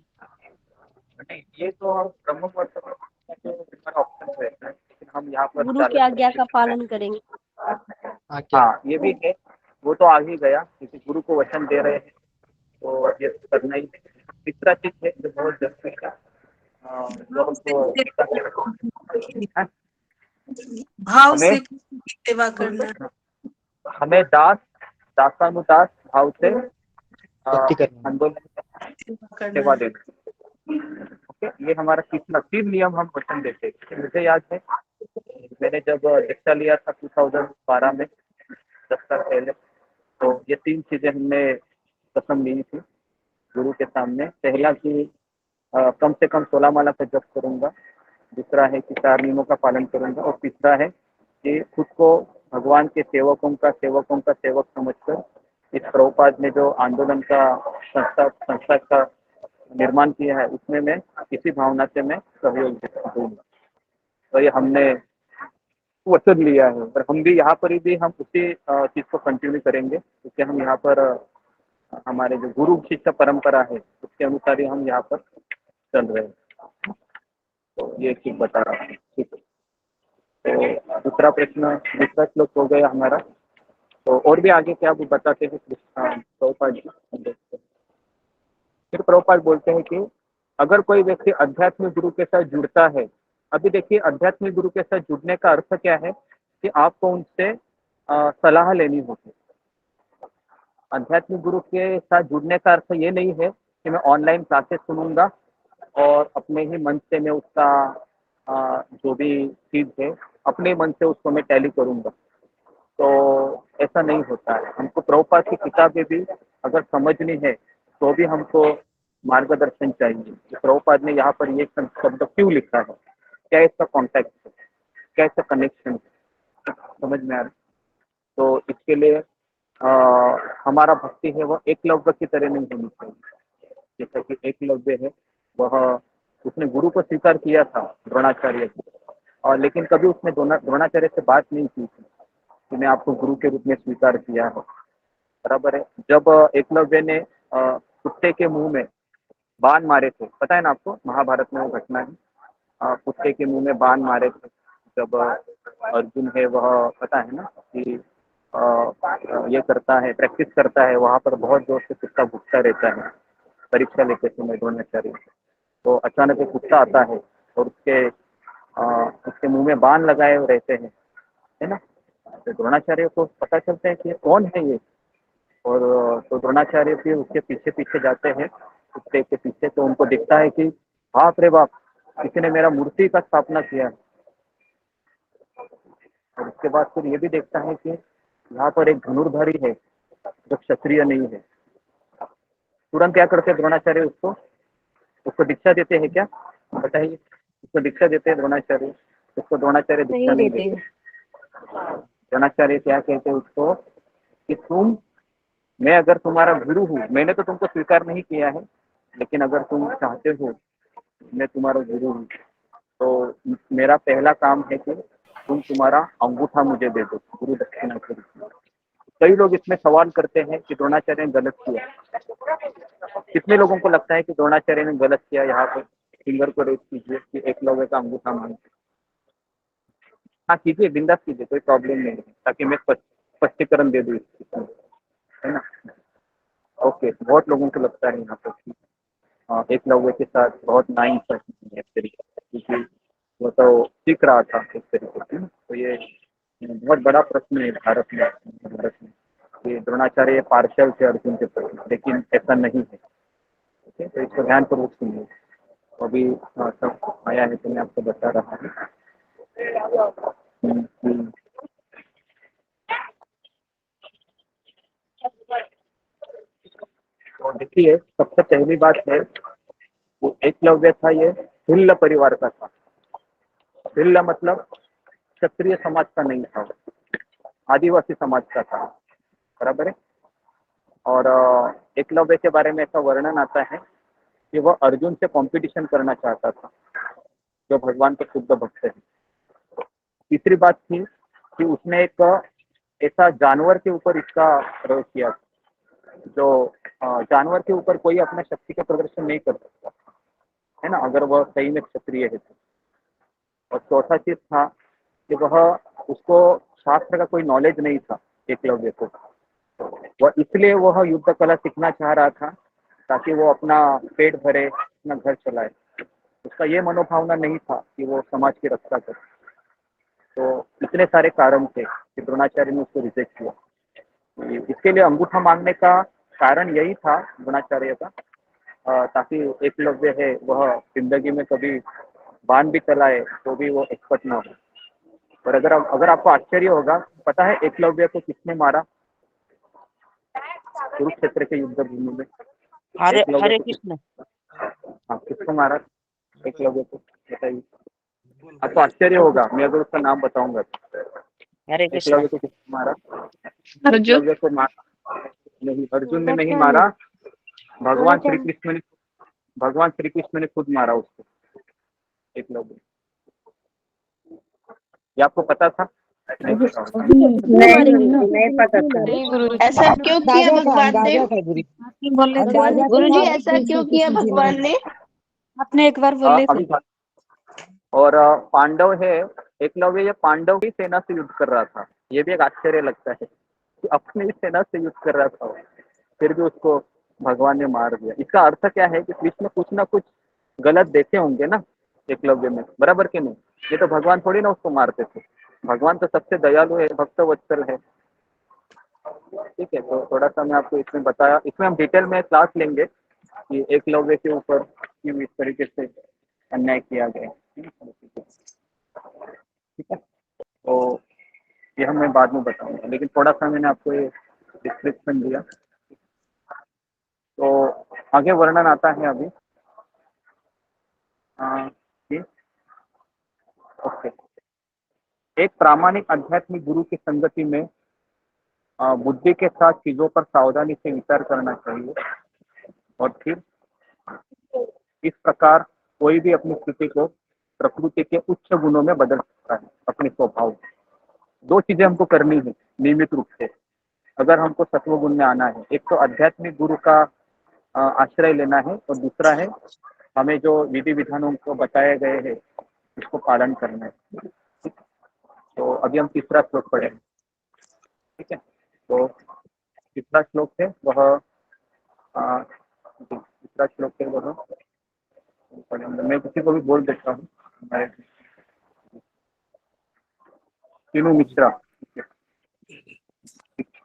Speaker 14: नहीं, ये तो हम ब्रह्म मुहूर्त में ऑप्शन रहता है, लेकिन हम यहाँ पर
Speaker 16: गुरु की आज्ञा का पालन करेंगे।
Speaker 14: हाँ, ये भी है, वो तो आ ही गया क्योंकि गुरु को वचन दे रहे हैं तो ये करना ही है। तीसरा चीज है जो बहुत जरूरी है, जो हमको
Speaker 10: भाव से सेवा करना,
Speaker 14: हमें दासानुदास भाव से आंदोलन सेवा देना। ओके, ये हमारा 3 नियम हम वचन देते हैं। मुझे याद है मैंने जब दीक्षा लिया था 2012 में, 10 साल पहले, तो ये 3 चीजें हमने कसम ली थी गुरु के सामने। पहला कि कम से कम 16 माला का जप करूंगा, दूसरा है कि 4 नियमों का पालन करूंगा, और तीसरा है कि खुद को भगवान के सेवकों का सेवक समझकर इस प्रभुपाद ने जो आंदोलन का संस्था का निर्माण किया है उसमें मैं इसी भावना से मैं सहयोग दूंगा। तो ये हमने वचन लिया है, और हम भी यहाँ पर भी हम उसी चीज को कंटिन्यू करेंगे, क्योंकि हम यहाँ पर हमारे जो गुरु शिष्य परंपरा है उसके अनुसार ही हम यहाँ पर चल रहे हैं। तो ये चीज बता रहा हूँ, ठीक है। तो दूसरा श्लोक हो गया हमारा। तो और भी आगे क्या वो बताते हैं प्रभुपाद जी। फिर प्रभुपाद बोलते हैं कि अगर कोई व्यक्ति आध्यात्मिक गुरु के साथ जुड़ता है, अभी देखिए आध्यात्मिक गुरु के साथ जुड़ने का अर्थ क्या है कि आपको उनसे सलाह लेनी होगी। आध्यात्मिक गुरु के साथ जुड़ने का अर्थ ये नहीं है कि मैं ऑनलाइन क्लासेस सुनूंगा और अपने ही मन से मैं उसका जो भी चीज है अपने मन से उसको मैं टैली करूंगा, तो ऐसा नहीं होता है। हमको प्रभुपाद की किताबें भी अगर समझनी है तो भी हमको मार्गदर्शन चाहिए कि प्रभुपाद ने यहाँ पर ये शब्द क्यों लिखा है, क्या इसका कॉन्टेक्ट है, क्या इसका कनेक्शन है, समझ में आ रहा है। तो इसके लिए हमारा भक्ति है वो एकलव्य की तरह नहीं होनी चाहिए। जैसा कि एकलव्य है वह उसने गुरु को स्वीकार किया था द्रोणाचार्य को, और लेकिन कभी उसने द्रोणाचार्य से बात नहीं की थी कि मैं आपको गुरु के रूप में स्वीकार किया है। बराबर है। जब एकलव्य ने कुत्ते के मुंह में बाण मारे थे, पता है ना आपको, महाभारत में वो घटना है। कुत्ते के मुंह में बाण मारे थे जब अर्जुन है वह, पता है ना कि ये करता है, प्रैक्टिस करता है, वहां पर बहुत जोर से कुत्ता भुगता रहता है परीक्षा लेते समय द्रोणाचार्य। तो अचानक एक कुत्ता आता है और उसके मुंह में बाण लगाए रहते हैं, है ना। तो द्रोणाचार्य को पता चलता है कि ये कौन है ये, और तो द्रोणाचार्य फिर उसके पीछे पीछे जाते हैं कुत्ते के पीछे। तो उनको दिखता है कि बाप रे बाप, किसी ने मेरा मूर्ति का स्थापना किया है। और उसके बाद फिर ये भी देखता है कि यहाँ पर एक धनुर्धारी है जो क्षत्रिय नहीं है। तुरंत क्या करते हैं द्रोणाचार्य, उसको दीक्षा देते हैं क्या, बताइए। उसको दीक्षा देते हैं द्रोणाचार्य, उसको द्रोणाचार्य दीक्षा नहीं देते। द्रोणाचार्य क्या कहते हैं उसको कि मैं अगर तुम्हारा गुरु हूँ, मैंने तो तुमको स्वीकार नहीं किया है, लेकिन अगर तुम चाहते हो मैं तुम्हारा गुरु हूँ, तो मेरा पहला काम है कि तुम्हारा अंगूठा मुझे दे दो गुरु दक्षिणा के रूप में। कई लोग इसमें सवाल करते हैं कि द्रोणाचार्य ने गलत किया। कितने लोगों को लगता है कि द्रोणाचार्य ने गलत किया? यहाँ पर फिंगर को रेज कीजिए कि एकलव्य का अंगूठा मांगे। हाँ कीजिए, बिंदास कीजिए, कोई प्रॉब्लम नहीं है, ताकि मैं स्पष्टीकरण दे दूँ इसमें, है ना। ओके, बहुत लोगों को लगता है यहाँ पर कि एकलव्य के साथ बहुत नाइंसाफी है एक तरीके से, क्योंकि वो तो सीख रहा था एक तरीके से। तो ये बहुत बड़ा प्रश्न है भारत में कि द्रोणाचार्य पार्शियल थे अर्जुन के प्रति, लेकिन ऐसा नहीं है। ओके, तो इसको ध्यानपूर्वक सुनिए। अभी सब आया है तो मैं आपको बता रहा हूँ। तो देखिए, सबसे पहली बात है वो एकलव्य था, ये भिल्ल परिवार का था। भिल्ल मतलब क्षत्रिय समाज का नहीं था, आदिवासी समाज का था। बराबर है। और एकलव्य के बारे में ऐसा वर्णन आता है कि वह अर्जुन से कंपटीशन करना चाहता था, जो भगवान के शुद्ध भक्त है। तीसरी बात थी कि उसने एक ऐसा जानवर के ऊपर इसका प्रयोग किया था, जो जानवर के ऊपर कोई अपना शक्ति का प्रदर्शन नहीं कर सकता, है ना, अगर वह सही में क्षत्रिय है तो। और चौथा चीज था कि उसको शास्त्र का कोई नॉलेज नहीं था एकलव्य को। वह इसलिए वह युद्ध कला सीखना चाह रहा था ताकि वो अपना पेट भरे, अपना घर चलाए। उसका ये मनोभावना नहीं था कि वो समाज की रक्षा करे। तो इतने सारे कारण थे कि द्रोणाचार्य ने उसको रिजेक्ट किया। इसके लिए अंगूठा मांगने का कारण यही था द्रोणाचार्य का, ताकि एकलव्य है वह जिंदगी में कभी बाण भी चलाए तो भी वो एक्सपर्ट ना हो। और अगर आपको आश्चर्य होगा, पता है एकलव्य को किसने मारा कुरुक्षेत्र के युद्ध भूमि में?
Speaker 12: हरे कृष्ण।
Speaker 14: हाँ, किसको मारा एकलव्य को, बताइए। आपको आश्चर्य होगा, मैं अगर उसका नाम बताऊंगा।
Speaker 12: हरे कृष्ण।
Speaker 14: एकलव्य को किसने मारा? एकलव्य को मारा नहीं, अर्जुन ने नहीं मारा, भगवान श्री कृष्ण ने खुद मारा उसको, एकलव्य। ये आपको पता था? नहीं पता होगा।
Speaker 3: नहीं पता था।
Speaker 10: ऐसा क्यों किया भगवान ने?
Speaker 13: अंदाजा था गुरु,
Speaker 10: गुरुजी ऐसा क्यों किया भगवान ने?
Speaker 2: आपने एक बार बोले थे।
Speaker 14: और पांडव है, एकलव्य ये पांडव की सेना से युद्ध कर रहा था। ये भी एक आश्चर्य लगता है कि अपनी सेना से युद्ध कर रहा था, फिर भी उसको भगवान ने मार दिया। इसका अर्थ क्या है कि कृष्ण कुछ ना कुछ गलत देखे होंगे ना एकलव्य में, बराबर के नहीं? ये तो भगवान थोड़ी ना उसको मारते थे। भगवान तो सबसे दयालु है, भक्त वत्सल है। ठीक है, तो थोड़ा सा मैं आपको इसमें बताया। इसमें हम डिटेल में क्लास लेंगे कि एकलव्य के ऊपर क्यों इस तरीके से अन्याय किया गया। ठीक है, तो ये हम मैं बाद में बताऊंगा, लेकिन थोड़ा सा मैंने आपको ये डिस्क्रिप्शन दिया। तो आगे वर्णन आता है अभी। ओके, एक प्रामाणिक आध्यात्मिक गुरु की संगति में बुद्धि के साथ चीजों पर सावधानी से विचार करना चाहिए और फिर इस प्रकार कोई भी अपनी स्थिति को प्रकृति के उच्च गुणों में बदल सकता है अपने स्वभाव। दो चीजें हमको करनी है नियमित रूप से अगर हमको सत्व गुण में आना है। एक तो आध्यात्मिक गुरु का आश्रय लेना है और दूसरा है हमें जो विधि विधानों को बताए गए हैं उसको पालन करना है। तो अभी हम तीसरा श्लोक पढ़ेंगे, ठीक है। तो तीसरा श्लोक है वह तीसरा श्लोक है वह पढ़ेंगे। मैं किसी को भी बोल देता हूँ, तीनों मिश्रा।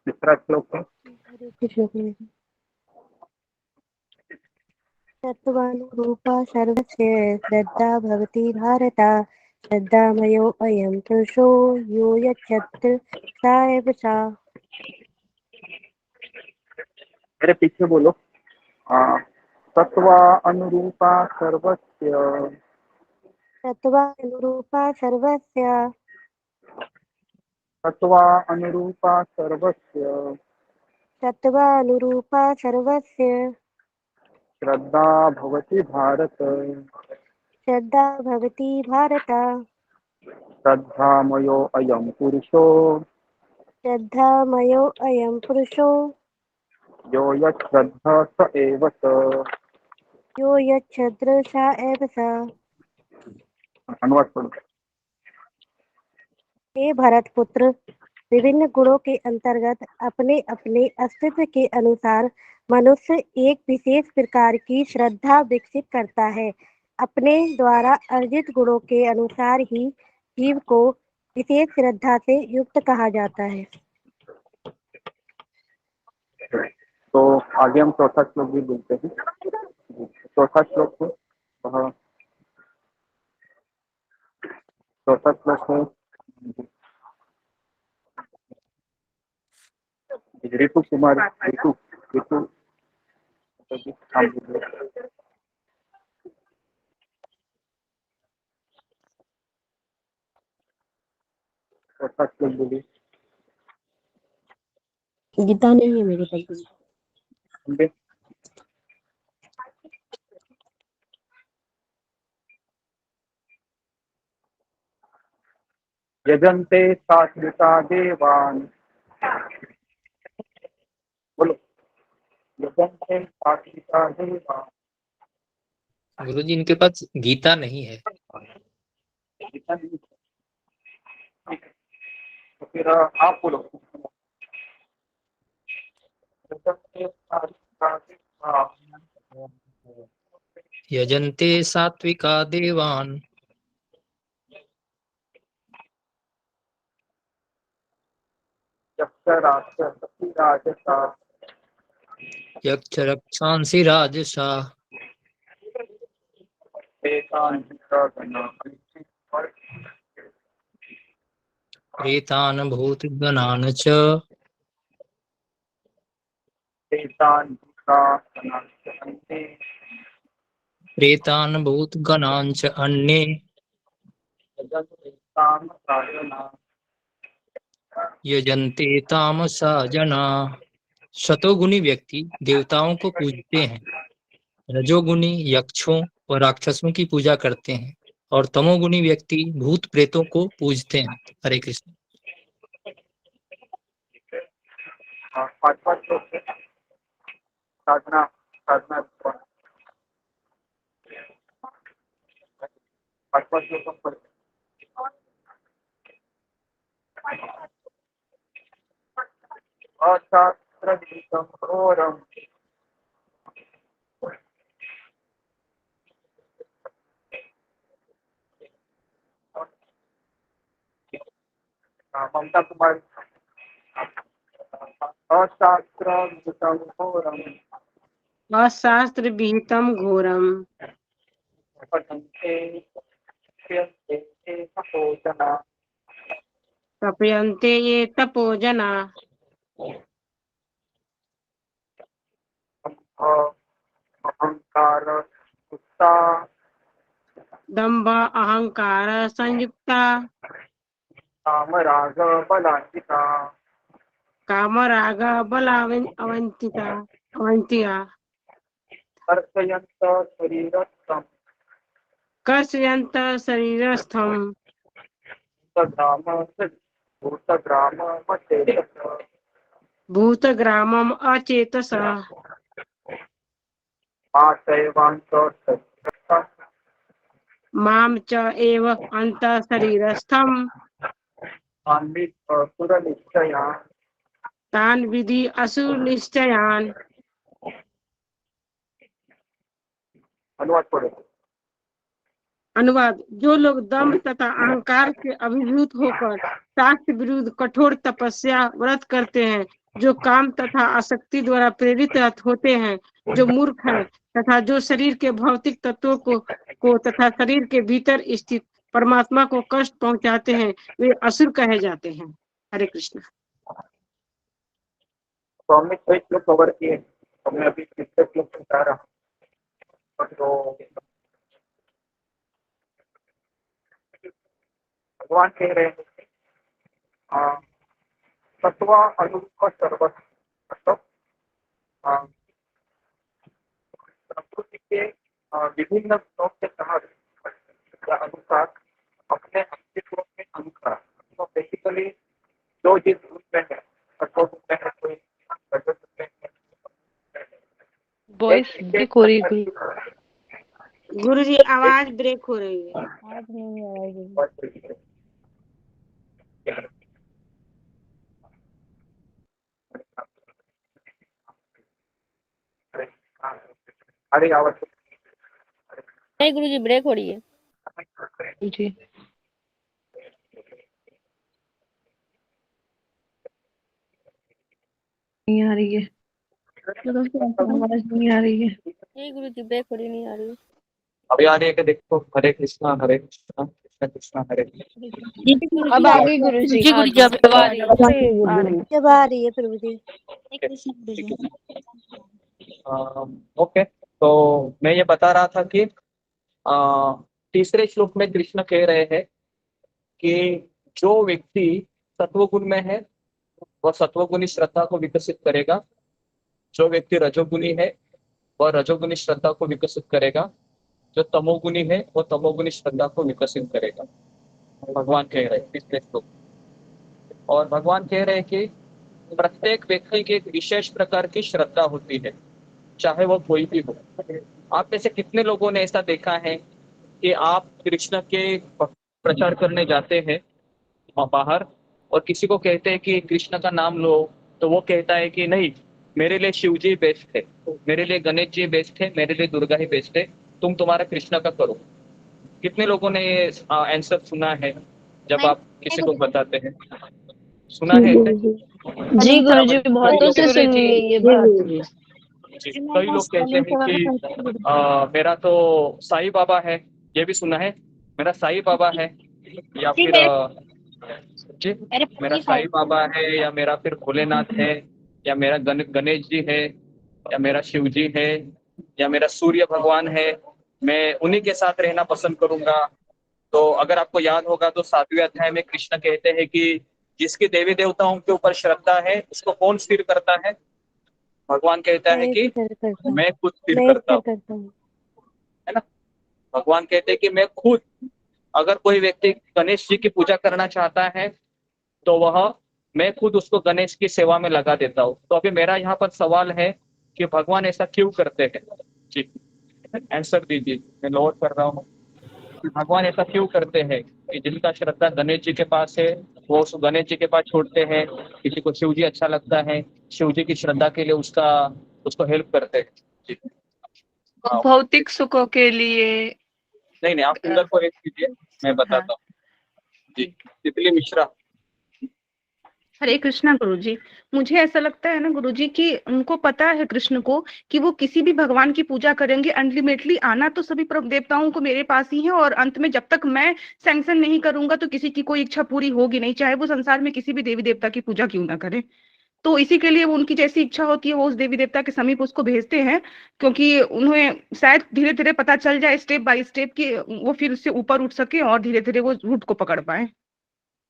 Speaker 14: तीसरा श्लोक है
Speaker 16: हरे कृष्ण गुरु जी। सत्त्वानुरूपा सर्वस्य श्रद्धा भवति भारता श्रद्धामयो अयं पुरुषो यो यच्छत्र सा एव सा।
Speaker 14: मेरे पीछे बोलो। तत्वा अनुरूपा सर्वस्य
Speaker 16: सत्त्वानुरूपा सर्वस्य
Speaker 14: तत्वा अनुरूपा सर्वस्य
Speaker 16: सत्त्वानुरूपा सर्वस्य
Speaker 14: श्रद्धा भवति भारत
Speaker 16: श्रद्धा भवति भारत
Speaker 14: श्रद्धामयो अयं पुरुषो
Speaker 16: श्रद्धामयो अयं पुरुषो
Speaker 14: यो यच्छ्रद्धः स एव स।
Speaker 16: यो यच्छ्रद्धः स एव स।
Speaker 14: अनुवाद करो।
Speaker 16: हे भरत पुत्र, विभिन्न गुणों के अंतर्गत अपने अपने अस्तित्व के अनुसार मनुष्य एक विशेष प्रकार की श्रद्धा विकसित करता है। अपने द्वारा अर्जित गुणों के अनुसार ही जीव को विशेष श्रद्धा से युक्त कहा जाता है।
Speaker 14: तो आगे हम चौथा श्लोक भी बोलते हैं। चौथा श्लोक है चौथा श्लोक है ऋतु कुमार ऋतु ऋतु चौथा श्लोक बोलिए।
Speaker 16: गीता नहीं है मेरे पास।
Speaker 14: यजन्ते सात्विका देवान् बोलो। यजन्ते सात्विका देवान्।
Speaker 5: गुरुजी इनके पास गीता नहीं है।
Speaker 14: गीता नहीं है। ठीक है, तो फिर आप बोलो।
Speaker 5: यजन्ते सात्विका देवान् यक्ष रक्षांसि राजसा प्रेतान् भूतगणान् च प्रेतान् भूतगणान् च अन्ये यजन्ते तामसा जना। शतोगुणी व्यक्ति देवताओं को पूजते हैं, रजोगुणी यक्षों और राक्षसों की पूजा करते हैं और तमोगुणी व्यक्ति भूत प्रेतों को पूजते हैं। हरे कृष्ण।
Speaker 14: साधना साधना अशास्त्रविहितं घोरम् ममता कुमार। अशास्त्रविहितं घोरम्
Speaker 3: अशास्त्र विहितम घोरम तपयन्ते ये तपोजना
Speaker 14: अहंकार उत्सा
Speaker 3: दंभ अहंकार संयुक्ता
Speaker 14: कामराग बलान्विता
Speaker 3: कामराग बल अवंतिका अवंतिका
Speaker 14: कर्षयन्त शरीरस्थं
Speaker 3: कर्षयन्त शरीरस्थम
Speaker 14: भूतग्राममचेतसः
Speaker 3: भूतग्रामम अचेतस माम च एव अंत शरीरस्थम तान विधि असुर निश्चयान।
Speaker 14: अनुवाद पढ़ो।
Speaker 3: अनुवाद। जो लोग दम्भ तथा अहंकार से अभिभूत होकर शास्त्र विरुद्ध कठोर तपस्या व्रत करते हैं, जो काम तथा आसक्ति द्वारा प्रेरित होते हैं, जो मूर्ख हैं तथा जो शरीर के भौतिक तत्वों को तथा शरीर के भीतर स्थित परमात्मा को कष्ट पहुंचाते हैं, वे असुर कहे जाते हैं। हरे कृष्ण।
Speaker 14: तो हमने कई श्लोक कवर किए, हमने अभी पिछले श्लोक में जा रहा तो भगवान कह रहे हैं सत्वा अनुरूप सर्वस्व प्रकृति के विभिन्न गुणों के तहत अनुसार अपने अस्तित्व के अनुसार, तो बेसिकली जो जिस गुण में है, सत्वगुण में है, कोई रजोगुण में है।
Speaker 6: वॉइस ब्रेक हो रही है
Speaker 3: गुरु जी, आवाज ब्रेक हो रही है।
Speaker 7: आज नहीं आएगी।
Speaker 14: अरे आवाज
Speaker 4: नहीं गुरु जी, ब्रेक हो रही है
Speaker 6: जी। नहीं आ रही है, आवाज नहीं आ रही है।
Speaker 4: नहीं गुरु जी, ब्रेक हो रही, नहीं आ रही।
Speaker 9: अभी आ रही है कि देखो। हरे कृष्णा कृष्ण कृष्ण हरे हरे।
Speaker 8: अब आ गई गुरु जी।
Speaker 4: गुरु जी, अब आ रही है।
Speaker 16: जब आ रही है प्रभु जी।
Speaker 9: ओके, तो मैं ये बता रहा था कि तीसरे श्लोक में कृष्ण कह रहे हैं कि जो व्यक्ति सत्वगुण में है वह सत्वगुणी श्रद्धा को विकसित करेगा, जो व्यक्ति रजोगुणी है वह रजोगुणी श्रद्धा को विकसित करेगा, जो तमोगुणी है वो तमोगुणी श्रद्धा को विकसित करेगा, भगवान कह रहे हैं तीसरे श्लोक। और भगवान कह रहे हैं कि प्रत्येक व्यक्ति की एक विशेष प्रकार की श्रद्धा होती है, चाहे वो कोई भी हो। आप में से कितने लोगों ने ऐसा देखा है कि आप कृष्ण के प्रचार करने जाते हैं बाहर और किसी को कहते हैं कि कृष्ण का नाम लो, तो वो कहता है कि नहीं, मेरे लिए शिव जी बेस्ट है, मेरे लिए गणेश जी बेस्ट है, मेरे लिए दुर्गा ही बेस्ट है, तुम तुम्हारा कृष्ण का करो। कितने लोगों ने ये आंसर सुना है जब आप किसी को बताते हैं? सुना है ऐसे?
Speaker 4: जी गुरु जी, बहुतों से सुनी है ये बात।
Speaker 9: कई लोग कहते हैं कि मेरा तो साईं बाबा है, ये भी सुना है, मेरा साईं बाबा है, या फिर जी मेरा साईं बाबा है, या मेरा फिर भोलेनाथ है, या मेरा गणेश जी है, या मेरा शिव जी है, या मेरा सूर्य भगवान है, मैं उन्हीं के साथ रहना पसंद करूंगा। तो अगर आपको याद होगा तो 7वें अध्याय में कृष्ण कहते हैं कि जिसकी देवी देवताओं के ऊपर श्रद्धा है उसको कौन स्थिर करता है? भगवान कहता है कि मैं खुद स्थिर करता हूँ, है ना। भगवान कहते हैं कि मैं खुद, अगर कोई व्यक्ति गणेश जी की पूजा करना चाहता है तो मैं खुद उसको गणेश की सेवा में लगा देता हूँ। तो अभी मेरा यहाँ पर सवाल है कि भगवान ऐसा क्यों करते हैं? जी आंसर दीजिए, मैं नोट कर रहा हूँ। भगवान ऐसा क्यों करते हैं कि जिनका श्रद्धा गणेश जी के पास है वो उस गणेश जी के पास छोड़ते हैं, किसी को शिव जी अच्छा लगता है, शिव जी की श्रद्धा के लिए उसको हेल्प करते हैं। जी
Speaker 6: भौतिक सुखों के लिए
Speaker 9: नहीं, आप फिंगर को रेस कीजिए, मैं बताता हूँ। जी तितली मिश्रा।
Speaker 17: हरे कृष्णा गुरु जी। मुझे ऐसा लगता है ना गुरु जी कि उनको पता है कृष्ण को कि वो किसी भी भगवान की पूजा करेंगे, अल्टीमेटली आना तो सभी देवताओं को मेरे पास ही है, और अंत में जब तक मैं सैंक्शन नहीं करूंगा तो किसी की कोई इच्छा पूरी होगी नहीं, चाहे वो संसार में किसी भी देवी देवता की पूजा क्यों ना करे। तो इसी के लिए वो उनकी जैसी इच्छा होती है वो उस देवी देवता के समीप उसको भेजते हैं, क्योंकि उन्हें शायद धीरे धीरे पता चल जाए स्टेप बाय स्टेप कि वो फिर उससे ऊपर उठ सके और धीरे धीरे वो रूट को पकड़ पाए।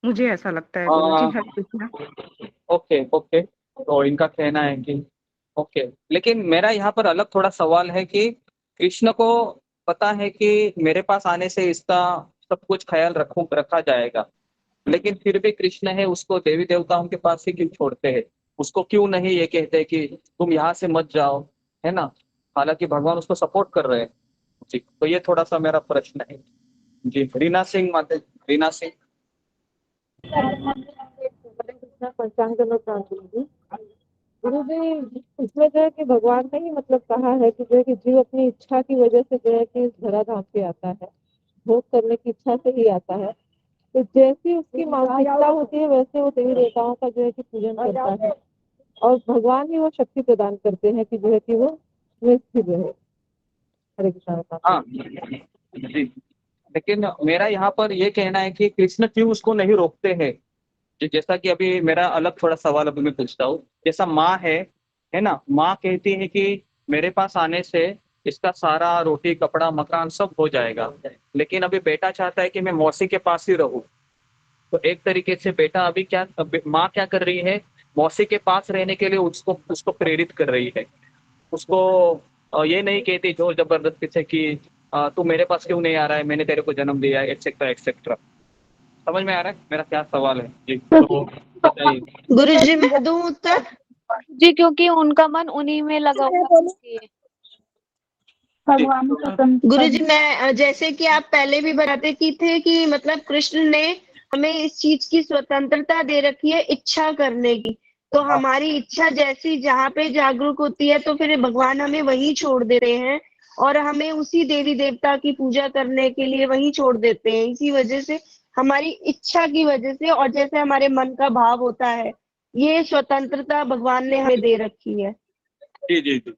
Speaker 17: मुझे ऐसा लगता है गुरुजी। हरे कृष्णा।
Speaker 9: ओके ओके, तो इनका कहना है कि ओके, लेकिन मेरा यहाँ पर अलग थोड़ा सवाल है कि कृष्ण को पता है कि मेरे पास आने से इसका सब कुछ ख्याल रखा जाएगा, लेकिन फिर भी कृष्ण है उसको देवी देवताओं के पास ही क्यों छोड़ते हैं? उसको क्यों नहीं ये कहते कि तुम यहाँ से मत जाओ, है ना? हालांकि भगवान उसको सपोर्ट कर रहे हैं जी। तो ये थोड़ा सा मेरा प्रश्न है जी। रीना सिंह माता, रीना सिंह।
Speaker 7: गुरु जी, इसमें जो है कि भगवान ने ही मतलब कहा है कि जो है कि जीव अपनी इच्छा की वजह से जो है कि इस धराधाम पे आता है, भोग करने की इच्छा से ही आता है। तो जैसी उसकी मानसिकता होती है वैसे वो देवी देवताओं का जो है कि पूजन करता है, और भगवान ही वो शक्ति प्रदान करते हैं कि जो है कि वो स्थिर रहे। हरे कृष्ण।
Speaker 9: हाँ जी, लेकिन मेरा यहाँ पर ये कहना है कि कृष्ण क्यों उसको नहीं रोकते हैं? जैसा कि अभी मेरा अलग थोड़ा सवाल अभी मैं पूछता हूँ। जैसा माँ है ना, माँ कहती है कि मेरे पास आने से इसका सारा रोटी कपड़ा मकान सब हो जाएगा, लेकिन अभी बेटा चाहता है कि मैं मौसी के पास ही रहूं। तो एक तरीके से बेटा अभी क्या, माँ क्या कर रही है, मौसी के पास रहने के लिए उसको उसको प्रेरित कर रही है। उसको ये नहीं कहती जोर जबरदस्ती से कि तू मेरे पास क्यों नहीं आ रहा है, मैंने तेरे को जन्म दिया है, एक्सेट्रा एक्सेट्रा। समझ में आ रहा है मेरा क्या सवाल है जी? तो बताइए।
Speaker 10: गुरुजी मैं दूं उत्तर?
Speaker 6: जी, क्योंकि उनका मन उन्हीं में लगा हुआ है। भगवान
Speaker 10: गुरुजी मैं जैसे कि आप पहले भी बताते की थे कि मतलब कृष्ण ने हमें इस चीज की स्वतंत्रता दे रखी है इच्छा करने की। तो हमारी इच्छा जैसी जहाँ पे जागरूक होती है तो फिर भगवान हमें वहीं छोड़ देते हैं और हमें उसी देवी देवता की पूजा करने के लिए वहीं छोड़ देते हैं। इसी वजह से हमारी इच्छा की वजह से और जैसे हमारे मन का भाव होता है, ये स्वतंत्रता भगवान ने हमें दे रखी है।
Speaker 9: जी जी जी।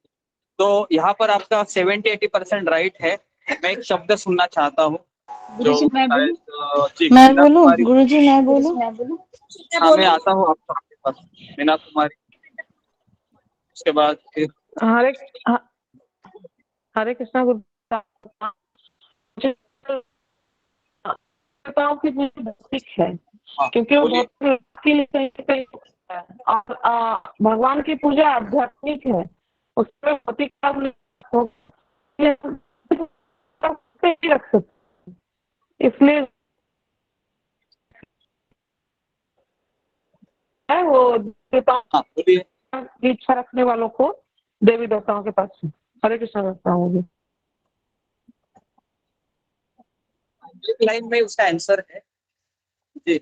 Speaker 9: तो यहाँ पर आपका 70-80% राइट है। मैं एक शब्द सुनना चाहता हूँ जो
Speaker 6: गुरुजी मैं बोलूं?
Speaker 9: जी,
Speaker 6: मैं
Speaker 9: मीना
Speaker 6: बोलूं
Speaker 9: कुमारी।
Speaker 6: गुरुजी, मैं बोलूं?
Speaker 9: हाँ मैं आता हूँ आपके पास। मीना कुमारी, उसके बाद फिर
Speaker 7: हरे हरे कृष्णा। गुरु देवताओं की पूजा भौतिक है, क्योंकि वो भौतिक के लिए कहीं है, और भगवान की पूजा आध्यात्मिक है, उसमें भौतिक काम नहीं रख सकते। इसलिए है वो देवताओं की इच्छा रखने वालों को देवी देवताओं के पास। हरे कृष्ण करता हूँ।
Speaker 9: लाइन में उसका आंसर है जी।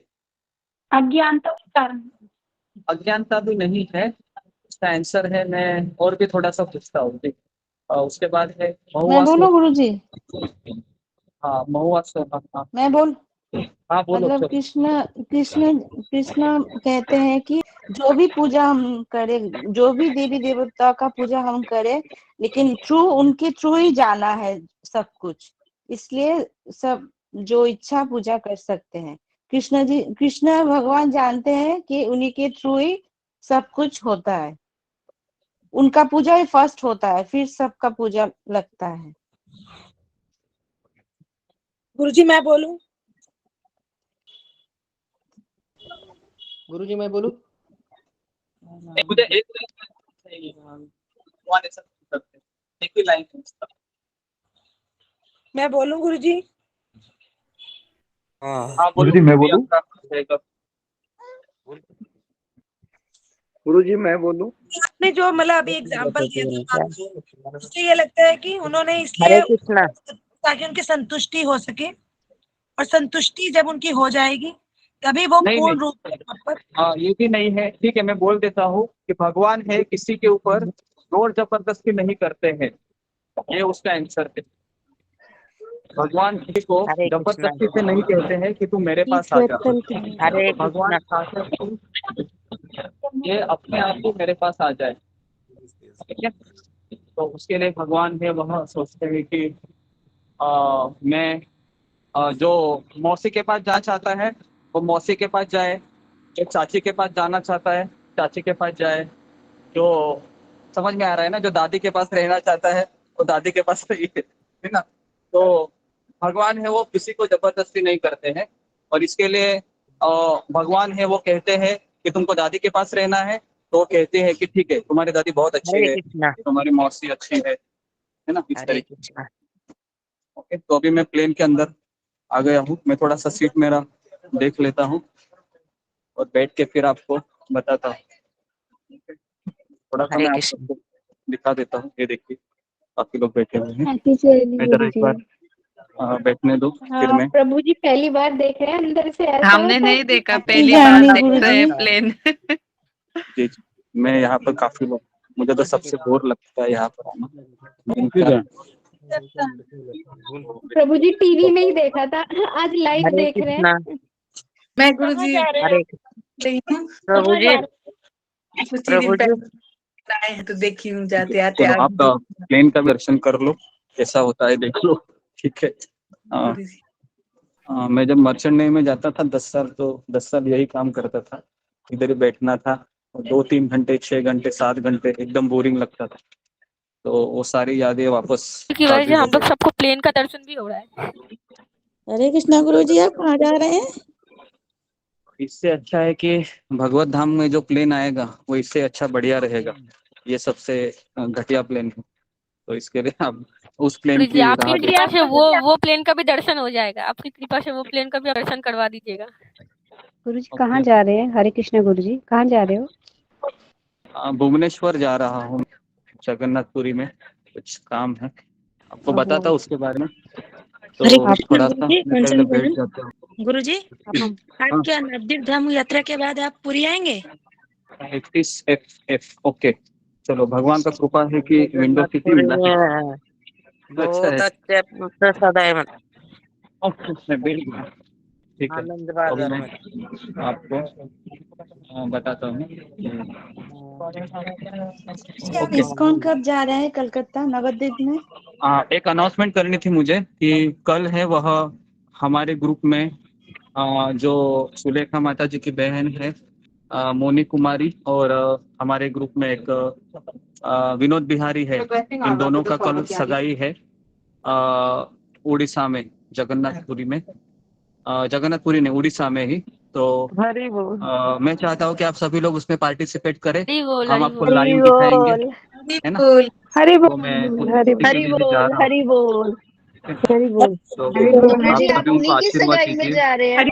Speaker 6: अज्ञानता के कारण।
Speaker 9: अज्ञानता भी नहीं है, उसका आंसर है। मैं और भी थोड़ा सा पूछता हूँ जी। उसके बाद है
Speaker 6: मैं
Speaker 9: महुआ
Speaker 6: बोलूं गुरुजी?
Speaker 9: हाँ महुआ हाँ
Speaker 6: मैं बोल
Speaker 9: हाँ बोलो
Speaker 6: मतलब
Speaker 9: चलो।
Speaker 6: कृष्ण कृष्ण कृष्ण कहते हैं कि जो भी पूजा हम करें, जो भी देवी देवता का पूजा हम करें, लेकिन थ्रू उनके थ्रू ही जाना है सब कुछ। इसलिए सब जो इच्छा पूजा कर सकते हैं। कृष्ण भगवान जानते हैं कि उन्हीं के थ्रू ही सब कुछ होता है। उनका पूजा ही फर्स्ट होता है, फिर सबका पूजा लगता है।
Speaker 10: गुरुजी मैं बोलूं?
Speaker 15: गुरुजी मैं बोलूं?
Speaker 9: मुझे एक ही लाइन।
Speaker 10: मैं बोलूं गुरुजी?
Speaker 9: हाँ बोलो
Speaker 1: गुरुजी मैं बोलूं?
Speaker 14: गुरुजी मैं बोलूं?
Speaker 10: आपने जो मतलब अभी एग्जाम्पल दिया था, मुझे ये लगता है कि उन्होंने इसलिए
Speaker 12: हरे कृष्णा।
Speaker 10: ताकि उनकी संतुष्टि हो सके, और संतुष्टि जब उनकी हो जाएगी तभी वो
Speaker 9: नहीं
Speaker 10: पूर्ण
Speaker 9: नहीं,
Speaker 10: रूप से
Speaker 9: हाँ ये भी नहीं है। ठीक है, मैं बोल देता हूँ कि भगवान है किसी के ऊपर जोर जबरदस्ती नहीं करते हैं, ये उसका आंसर है। भगवान किसी को
Speaker 12: हरे कृष्णा।
Speaker 9: जबरदस्ती से नहीं कहते हैं कि तू मेरे पास आ जा।
Speaker 12: हरे
Speaker 9: भगवान
Speaker 12: कृष्णा।
Speaker 9: चाहते हैं कि ये अपने आप ही मेरे पास आ जाए। ठीक है, तो उसके लिए भगवान है वह सोचते हैं कि मैं जो मौसी के पास जाना चाहता है वो मौसी के पास जाए, जो चाची के पास जाना चाहता है चाची के पास जाए, जो समझ में आ रहा है ना, जो दादी के पास रहना चाहता है वो दादी के पास रही है ना। तो भगवान है वो किसी को जबरदस्ती नहीं करते हैं, और इसके लिए भगवान है वो कहते हैं कि तुमको दादी के पास रहना है, तो वो कहते हैं कि ठीक है तुम्हारी दादी बहुत अच्छी
Speaker 12: हरे
Speaker 9: है,
Speaker 12: कृष्णा
Speaker 9: तुम्हारी मौसी अच्छी है ना, इस
Speaker 12: हरे
Speaker 9: तरीके।
Speaker 12: कृष्णा।
Speaker 9: ओके, तो अभी मैं प्लेन के अंदर आ गया हूँ। मैं थोड़ा सा सीट मेरा देख लेता हूँ और बैठ के फिर आपको बताता हूँ। थोड़ा सा मैं आपको दिखा देता हूँ। ये देखिए काफी लोग बैठे हुए हैं। मैं जरा एक बार बैठने दो फिर मैं।
Speaker 4: प्रभु जी पहली बार देख रहे हैं अंदर से ऐसा
Speaker 17: हमने
Speaker 4: होता है?
Speaker 17: नहीं देखा, पहली बार देख रहे हैं प्लेन।
Speaker 9: जी जी, मैं यहाँ पर काफी लोग, मुझे तो सबसे बोर लगता है यहाँ पर आना।
Speaker 4: प्रभु जी टीवी नहीं देखा था, आज लाइव
Speaker 12: हरे
Speaker 4: देख रहे
Speaker 12: कृष्णा।
Speaker 4: हैं।
Speaker 17: मैं गुरु जी
Speaker 12: हरे प्रभु जी, प्रभु जी
Speaker 17: आए हैं तो देखी हूँ जाते आते
Speaker 9: चलो
Speaker 17: आगे
Speaker 9: आप प्लेन का दर्शन कर लो, कैसा होता है देख लो। ठीक है। मैं जब मर्चेंट नेवी में जाता था 10 साल, तो 10 साल यही काम करता था, इधर ही बैठना था। 2-3 घंटे 6 घंटे 7 घंटे एकदम बोरिंग लगता था। तो वो सारी यादें वापस
Speaker 18: की वजह से हम लोग सबको प्लेन का दर्शन भी हो रहा है।
Speaker 13: हरे कृष्णा गुरु जी, आप कहाँ जा रहे हैं?
Speaker 9: इससे अच्छा है कि भगवत धाम में जो प्लेन आएगा वो इससे अच्छा बढ़िया रहेगा। ये सबसे घटिया प्लेन है, तो इसके लिए आप उस प्लेन
Speaker 18: गुरु जी
Speaker 9: की
Speaker 18: आपकी
Speaker 9: राह
Speaker 18: कृपा से
Speaker 9: देखिए।
Speaker 18: वो प्लेन का भी दर्शन हो जाएगा। आपकी कृपा से वो प्लेन का भी दर्शन करवा दीजिएगा।
Speaker 19: गुरु जी कहाँ जा रहे हैं? हरे कृष्ण गुरु जी, कहाँ जा रहे हो?
Speaker 9: भुवनेश्वर जा रहा हूँ, जगन्नाथपुरी में कुछ काम है, आपको बताता हूँ उसके बारे में। तो
Speaker 2: हरे कृष्ण
Speaker 9: थोड़ा
Speaker 2: गुरु
Speaker 9: सा
Speaker 2: जी,
Speaker 9: मैं पहले बैठ जाता हूँ।
Speaker 2: गुरु जी आप क्या नवदीप धाम यात्रा के बाद आप पुरी आएंगे?
Speaker 9: 31 FF। ओके, चलो भगवान का कृपा है कि विंडो सीट ही मिला है। अच्छा
Speaker 12: बहुत
Speaker 9: है।
Speaker 12: अच्छे प्रसाद है।
Speaker 9: ओके, मैं बैठ गया। ठीक है,
Speaker 12: आनंद
Speaker 9: तो अब
Speaker 12: बाजार में
Speaker 9: मैं आपको बताता हूँ।
Speaker 6: आप इस्कॉन कब जा रहे हैं कलकत्ता नवद्वीप में?
Speaker 9: एक अनाउंसमेंट करनी थी मुझे कि कल है वह हमारे ग्रुप में जो सुलेखा माता जी की बहन है मोनी कुमारी, और हमारे ग्रुप में एक विनोद बिहारी है। इन दोनों का कल सगाई है उड़ीसा में, जगन्नाथपुरी में। जगन्नाथपुरी ने उड़ीसा में ही। तो मैं चाहता हूँ कि आप सभी लोग उसमें पार्टिसिपेट करें। हम आपको लाइव दिखाएंगे, है ना।
Speaker 19: हरि
Speaker 9: तो मैं
Speaker 19: हरि
Speaker 9: लिए जा रहा हूँ।
Speaker 19: हरि बोल हरि बोल
Speaker 9: तो
Speaker 4: गुरु
Speaker 9: आप
Speaker 4: जी
Speaker 9: सभी
Speaker 4: आप
Speaker 9: उनको
Speaker 4: उन्हीं की
Speaker 9: आशीर्वाद
Speaker 4: सगाई में
Speaker 9: दीजिए।
Speaker 4: जा रहे हैं?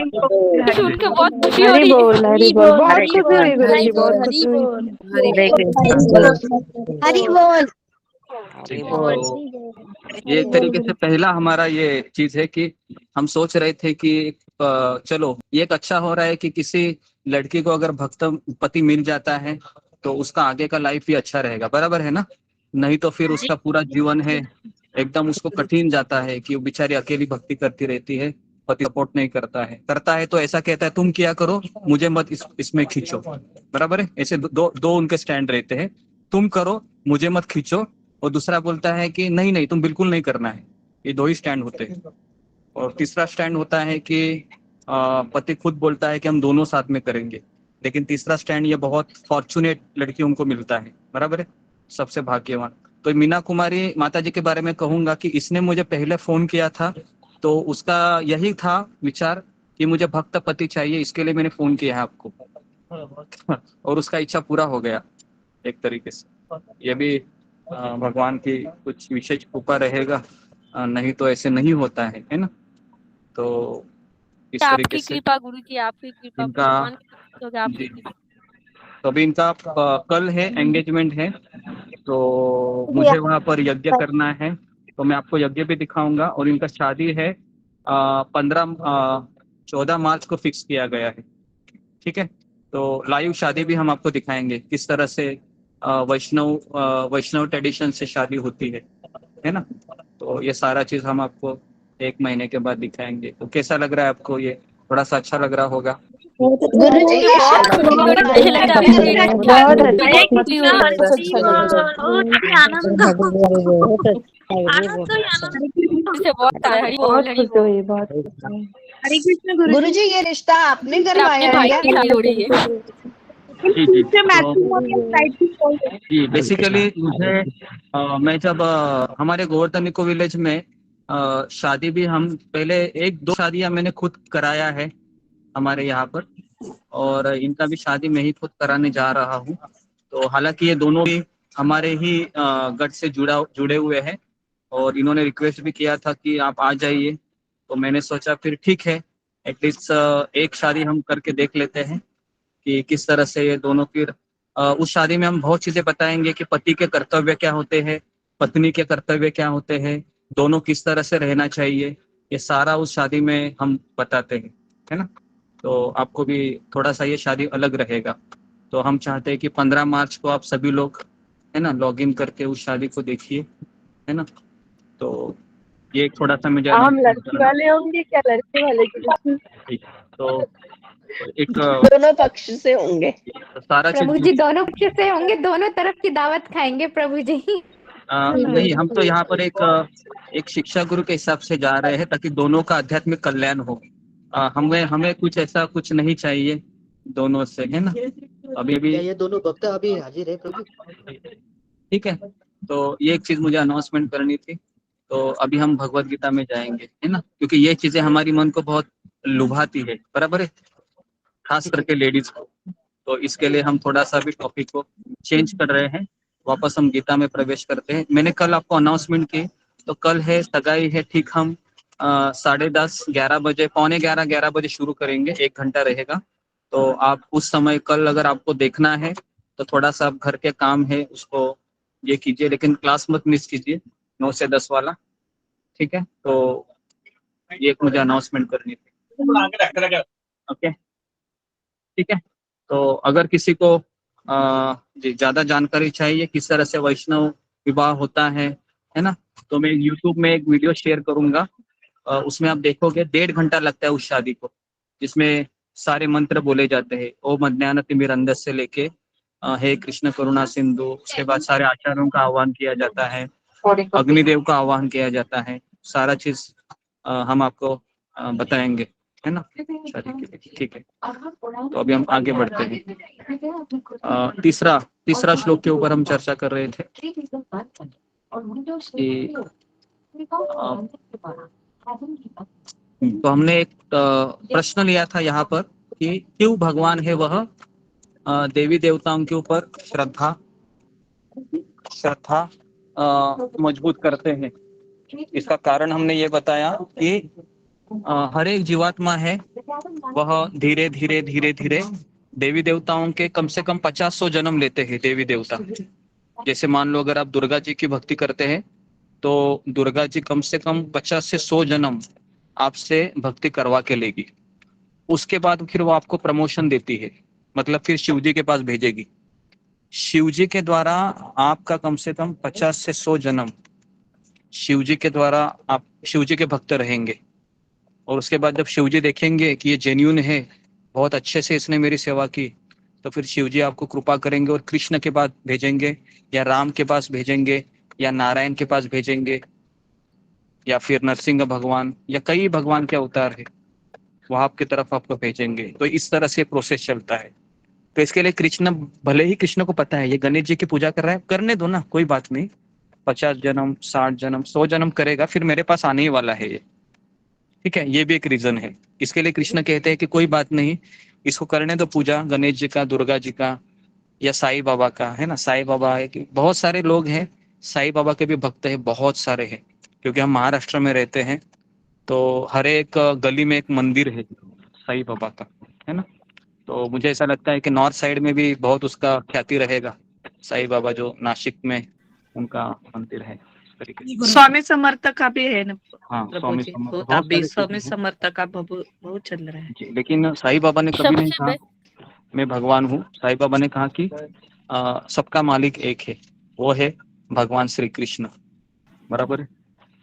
Speaker 18: सुन के बहुत खुशी हो
Speaker 19: हरि
Speaker 18: रही है।
Speaker 19: बोल हरि बोल, बहुत खुशी हुई गुरु जी, बहुत
Speaker 4: हरि
Speaker 19: खुशी हुई।
Speaker 4: बोल
Speaker 12: हरे कृष्णा।
Speaker 4: हरि बोल।
Speaker 9: ठीक है, तो ये एक तरीके से पहला हमारा ये चीज है कि हम सोच रहे थे कि चलो ये एक अच्छा हो रहा है कि किसी लड़की को अगर भक्त पति मिल जाता है तो उसका आगे का लाइफ भी अच्छा रहेगा, बराबर है ना। नहीं तो फिर उसका पूरा जीवन है एकदम उसको कठिन जाता है कि वो बेचारी अकेली भक्ति करती रहती है, पति सपोर्ट नहीं करता है तो ऐसा कहता है तुम किया करो, मुझे मत इसमें खींचो, बराबर है। ऐसे दो उनके स्टैंड रहते हैं, तुम करो मुझे मत खींचो, और दूसरा बोलता है कि नहीं नहीं तुम बिल्कुल नहीं करना है। ये दो ही स्टैंड होते हैं। और तीसरा स्टैंड होता है कि पति खुद बोलता है कि हम दोनों साथ में करेंगे। लेकिन तीसरा स्टैंड ये बहुत फॉर्चुनेट लड़कियों को मिलता है, बराबर है, सबसे भाग्यवान। तो मीना कुमारी माता जी के बारे में कहूंगा कि इसने मुझे पहले फोन किया था, तो उसका यही था विचार कि मुझे भक्त पति चाहिए, इसके लिए मैंने फोन किया है आपको। और उसका इच्छा पूरा हो गया एक तरीके से। ये भी भगवान की कुछ विशेष कृपा रहेगा, नहीं तो ऐसे नहीं होता है ना। तो इस तरीके
Speaker 18: आपकी
Speaker 9: से
Speaker 18: कृपा गुरु जी, आपकी कृपा
Speaker 9: इनका
Speaker 18: भगवान की कृपा, आपकी कृपा।
Speaker 9: तो अभी इनका कल है एंगेजमेंट है, तो मुझे वहां पर यज्ञ करना है, तो मैं आपको यज्ञ भी दिखाऊंगा। और इनका शादी है 14 मार्च को फिक्स किया गया है, ठीक है। तो लाइव शादी भी हम आपको दिखाएंगे किस तरह से वैष्णव ट्रेडिशन से शादी होती है ना। तो ये सारा चीज हम आपको 1 महीने के बाद दिखाएंगे। तो कैसा लग रहा है आपको? ये थोड़ा सा अच्छा लग रहा होगा।
Speaker 4: गुरु जी
Speaker 18: बहुत अच्छे लग रहा है।
Speaker 19: बहुत अच्छा
Speaker 18: हरे कृष्णा
Speaker 19: बहुत अच्छा लग
Speaker 18: से बहुत हरि बोल,
Speaker 19: बहुत
Speaker 18: हरि
Speaker 19: खुशी
Speaker 18: बोल।
Speaker 19: हुई, बहुत खुशी हुई।
Speaker 17: हरे कृष्ण
Speaker 4: गुरु जी ये रिश्ता आपने
Speaker 18: अपने
Speaker 4: करवाया है
Speaker 18: भाई
Speaker 4: क्या?
Speaker 18: की शादी हो रही है।
Speaker 9: जी जी, बेसिकली मुझे मैं जब हमारे गोवर्धन इको विलेज में शादी भी हम पहले 1-2 शादियां मैंने खुद कराया है। हमारे यहाँ पर, और इनका भी शादी मैं ही खुद कराने जा रहा हूँ। तो हालांकि ये दोनों भी हमारे ही गट से जुड़े हुए हैं, और इन्होंने रिक्वेस्ट भी किया था कि आप आ जाइए। तो मैंने सोचा फिर ठीक है, एटलीस्ट एक शादी हम करके देख लेते हैं कि किस तरह से ये दोनों फिर उस शादी में हम बहुत चीजें बताएंगे कि पति के कर्तव्य क्या होते हैं, पत्नी के कर्तव्य क्या होते हैं, दोनों किस तरह से रहना चाहिए, ये सारा उस शादी में हम बताते हैं, है ना। तो आपको भी थोड़ा सा ये शादी अलग रहेगा। तो हम चाहते हैं कि 15 मार्च को आप सभी लोग, है ना, लॉग इन करके उस शादी को देखिए, है ना। तो ये एक थोड़ा सा मुझे
Speaker 20: हम लड़की वाले होंगे क्या लड़के वाले?
Speaker 9: तो एक
Speaker 20: दोनों पक्ष से होंगे
Speaker 9: सारा चीज
Speaker 21: प्रभु जी, दोनों पक्ष से होंगे, दोनों तरफ की दावत खाएंगे प्रभु जी।
Speaker 9: नहीं, हम तो यहाँ पर एक शिक्षा गुरु के हिसाब से जा रहे हैं ताकि दोनों का आध्यात्मिक कल्याण हो। हमें कुछ ऐसा कुछ नहीं चाहिए दोनों से, है ना। अभी
Speaker 15: ये दोनों भक्त अभी हाजिर है प्रभु।
Speaker 9: ठीक है, तो ये एक चीज मुझे अनाउंसमेंट करनी थी। तो अभी हम भगवत गीता में जाएंगे, है ना, क्योंकि ये चीजें हमारी मन को बहुत लुभाती है, बराबर है, खास करके लेडीज को। तो इसके लिए हम थोड़ा सा भी टॉपिक को चेंज कर रहे हैं, वापस हम गीता में प्रवेश करते हैं। मैंने कल आपको अनाउंसमेंट की, तो कल है सगाई है, ठीक, हम 10:30 11 बजे, 11:45 बजे शुरू करेंगे, 1 घंटा रहेगा। तो आप उस समय कल अगर आपको देखना है तो थोड़ा सा घर के काम है उसको ये कीजिए, लेकिन क्लास मत मिस कीजिए 9 से 10 वाला, ठीक है। तो ये एक मुझे अनाउंसमेंट करनी थी, ओके, ठीक है। तो अगर किसी को ज्यादा जानकारी चाहिए किस तरह से वैष्णव विवाह होता है ना, तो मैं यूट्यूब में एक वीडियो शेयर करूंगा, उसमें आप देखोगे 1.5 घंटा लगता है उस शादी को, जिसमें सारे मंत्र बोले जाते हैं, ओम अज्ञानतिमिरन्धस्य से लेके हे कृष्ण करुणा सिंधु, उसके बाद सारे आचार्यों का आह्वान किया जाता है, अग्निदेव का आह्वान किया जाता है, सारा चीज हम आपको बताएंगे, है ना, शादी के लिए, ठीक है। तो अभी हम आगे बढ़ते हैं। तीसरा श्लोक के ऊपर हम चर्चा कर रहे थे कि तो हमने एक प्रश्न लिया था यहाँ पर कि क्यों भगवान है वह देवी देवताओं के ऊपर श्रद्धा मजबूत करते हैं। इसका कारण हमने ये बताया कि हर एक जीवात्मा है वह धीरे धीरे धीरे धीरे देवी देवताओं के कम से कम 50-100 जन्म लेते हैं देवी देवता। जैसे मान लो अगर आप दुर्गा जी की भक्ति करते हैं तो दुर्गा जी कम से कम 50 से 100 जन्म आपसे भक्ति करवा के लेगी, उसके बाद फिर वो आपको प्रमोशन देती है, मतलब फिर शिव जी के पास भेजेगी। शिव जी के द्वारा आपका कम से कम 50 से 100 जन्म शिव जी के द्वारा आप शिव जी के भक्त रहेंगे, और उसके बाद जब शिव जी देखेंगे कि ये जेन्यून है, बहुत अच्छे से इसने मेरी सेवा की, तो फिर शिव जी आपको कृपा करेंगे और कृष्ण के पास भेजेंगे, या राम के पास भेजेंगे, या नारायण के पास भेजेंगे, या फिर नरसिंह भगवान, या कई भगवान के अवतार है वो आपकी तरफ आपको भेजेंगे। तो इस तरह से प्रोसेस चलता है। तो इसके लिए कृष्ण, भले ही कृष्ण को पता है ये गणेश जी की पूजा कर रहा है, करने दो ना, कोई बात नहीं, 50 जन्म 60 जन्म 100 जन्म करेगा, फिर मेरे पास आने ही वाला है ये, ठीक है। ये भी एक रीजन है। इसके लिए कृष्ण कहते हैं कि कोई बात नहीं, इसको करने दो पूजा, गणेश जी का, दुर्गा जी का, या साईं बाबा का, है ना। साईं बाबा है कि बहुत सारे लोग हैं, साईं बाबा के भी भक्त है, बहुत सारे हैं, क्योंकि हम महाराष्ट्र में रहते हैं, तो हर एक गली में एक मंदिर है साईं बाबा का, है ना। तो मुझे ऐसा लगता है कि नॉर्थ साइड में भी बहुत उसका ख्याति रहेगा, साईं बाबा जो नासिक में उनका मंदिर है।
Speaker 17: स्वामी समर्थ का भी है ना।
Speaker 9: हाँ,
Speaker 17: प्रभु जी, बहुत अभी स्वामी समर्थ का बहुत चल रहा है।
Speaker 9: लेकिन साईं बाबा ने कभी नहीं कहा मैं भगवान हूँ। साईं बाबा ने कहा कि सबका मालिक एक है, वो है भगवान श्री कृष्ण, बराबर है।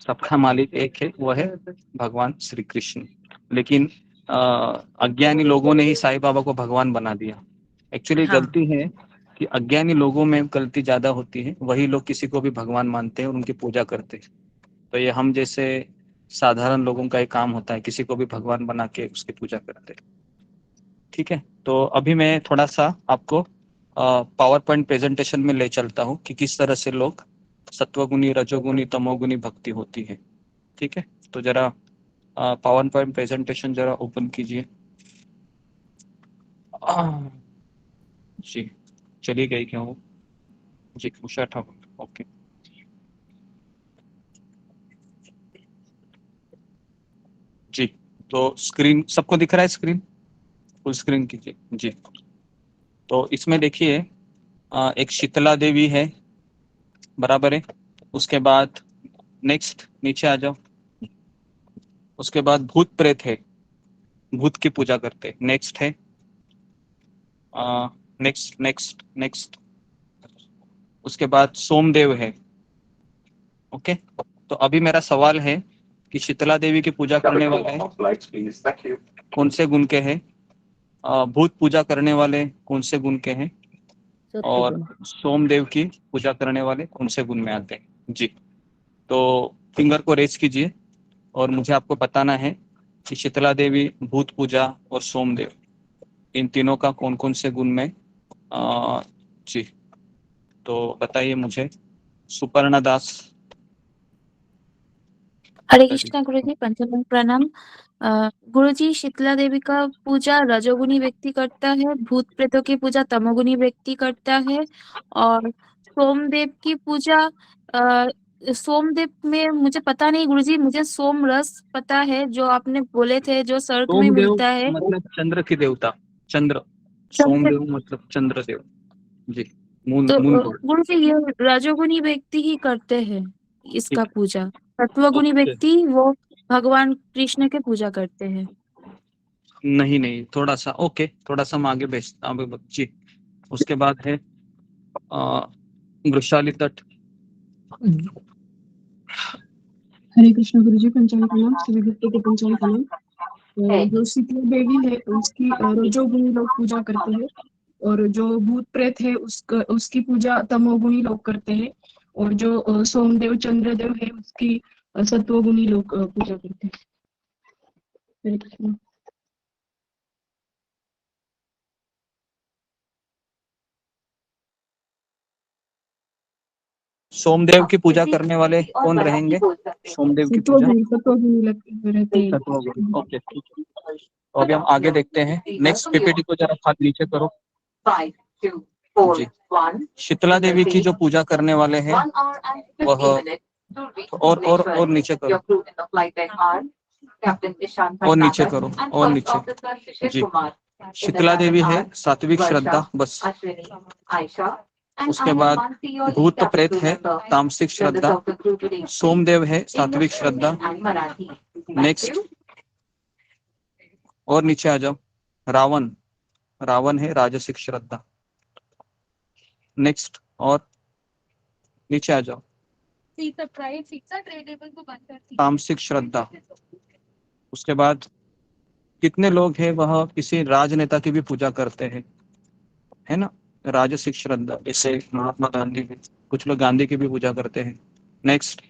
Speaker 9: सबका मालिक एक है, वो है भगवान श्री कृष्ण। लेकिन अज्ञानी लोगों ने ही साईं बाबा को भगवान बना दिया। एक्चुअली गलती है कि अज्ञानी लोगों में गलती ज्यादा होती है, वही लोग किसी को भी भगवान मानते हैं और उनकी पूजा करते हैं। तो ये हम जैसे साधारण लोगों का एक काम होता है, किसी को भी भगवान बना के उसकी पूजा करते हैं, ठीक है। तो अभी मैं थोड़ा सा आपको पावर पॉइंट प्रेजेंटेशन में ले चलता हूँ कि किस तरह से लोग सत्वगुणी, रजोगुणी, तमोगुणी भक्ति होती है, ठीक है। तो जरा पावर पॉइंट प्रेजेंटेशन जरा ओपन कीजिए। जी चली गई क्या वो? जी उषा ठाकुर, ओके। जी तो स्क्रीन सबको दिख रहा है? स्क्रीन फुल स्क्रीन कीजिए जी। तो इसमें देखिए एक शीतला देवी है, बराबर है। उसके बाद नेक्स्ट नीचे आ जाओ। उसके बाद भूत प्रेत है, भूत की पूजा करते। नेक्स्ट है नेक्स्ट नेक्स्ट नेक्स्ट। उसके बाद सोमदेव है। ओके, तो अभी मेरा सवाल है कि शीतला देवी की पूजा करने वाले कौन से गुण के हैं? भूत पूजा करने वाले कौन से गुण के हैं? और सोमदेव की पूजा करने वाले कौन से गुण में आते हैं? जी तो फिंगर को रेज कीजिए और मुझे आपको बताना है कि शीतला देवी, भूत पूजा और सोमदेव, इन तीनों का कौन कौन से गुण में जी तो बताइए मुझे। सुपर्णा दास।
Speaker 11: हरे कृष्णा गुरुजी, पंचम प्रणाम। गुरुजी, शीतला देवी का पूजा रजोगुनी व्यक्ति करता है, भूत प्रेतों की पूजा तमोगुनी व्यक्ति करता है, और सोमदेव की पूजा सोमदेव में मुझे पता नहीं गुरुजी, मुझे सोम रस पता है जो आपने बोले थे, जो स्वर्ग में
Speaker 9: सोमदेव
Speaker 11: मिलता है।
Speaker 9: मतलब चंद्र की देवता, चंद्र। सोमदेव मतलब चंद्रदेव जी, मून
Speaker 11: तो
Speaker 9: मून गॉड।
Speaker 11: गुरुजी ये रजोगुनी व्यक्ति ही करते हैं इसका
Speaker 9: ठीक।
Speaker 11: पूजा, सत्वगुनी
Speaker 9: ओके।
Speaker 11: व्यक्ति वो भगवान कृष्ण के पूजा करते हैं।
Speaker 9: नहीं नहीं, थोड़ा सा ओके, थोड़ा सा हम आगे जी। उसके बाद है वृषाली तट।
Speaker 22: हरे कृष्ण गुरुजी, पंचांग प्रणाम, सभी भक्तों को पंचांग प्रणाम। जो शीतला देवी है उसकी रजोगुनी लोग पूजा करते हैं, और जो भूत प्रेत है उसकी पूजा तमोगुनी लोग करते हैं, और जो सोमदेव चंद्रदेव है उसकी सत्वगुनी लोग पूजा करते हैं। हरे कृष्ण।
Speaker 9: सोमदेव की पूजा करने वाले कौन रहेंगे? सोमदेव की पूजा
Speaker 22: रहते हैं।
Speaker 9: ओके, तो अभी हम आगे देखते हैं। नेक्स्ट पीपीटी को जरा हाथ नीचे करो जी। शीतला देवी की जो पूजा करने वाले हैं वह और नीचे करो, और नीचे करो, और नीचे जी। शीतला देवी है सात्विक श्रद्धा, बस। उसके बाद भूत प्रेत है तामसिक श्रद्धा, सोमदेव है सात्विक श्रद्धा। नेक्स्ट और नीचे आ जाओ। रावण, रावण है राजसिक श्रद्धा। नेक्स्ट और नीचे आ जाओ। तामसिक श्रद्धा। उसके बाद कितने लोग हैं वह किसी राजनेता की भी पूजा करते हैं, है ना, राजसिक श्रद्धा, जैसे महात्मा गांधी, कुछ लोग गांधी की भी पूजा करते हैं। नेक्स्ट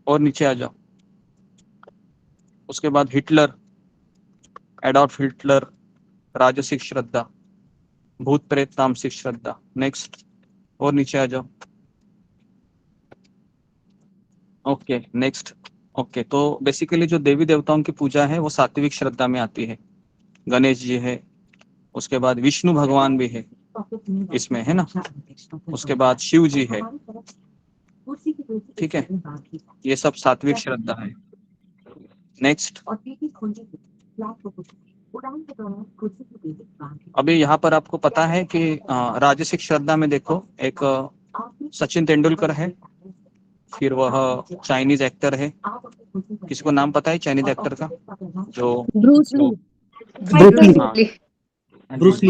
Speaker 9: और नीचे आ जाओ। उसके बाद हिटलर, एडॉल्फ हिटलर, राजसिक श्रद्धा, भूत प्रेत तामसिक श्रद्धा। नेक्स्ट और नीचे आ जाओ। Okay next. ओके, तो बेसिकली जो देवी देवताओं की पूजा है वो सात्विक श्रद्धा में आती है। गणेश जी है, उसके बाद विष्णु भगवान भी है इसमें, है ना। उसके बाद शिव जी है, ठीक है, ये सब सात्विक श्रद्धा है। नेक्स्ट, अभी यहाँ पर आपको पता है कि राजसिक श्रद्धा में देखो, एक सचिन तेंदुलकर है, फिर वह चाइनीज एक्टर है, किसी को नाम पता है चाइनीज एक्टर का? जो
Speaker 11: ब्रूस ली।
Speaker 9: ब्रूस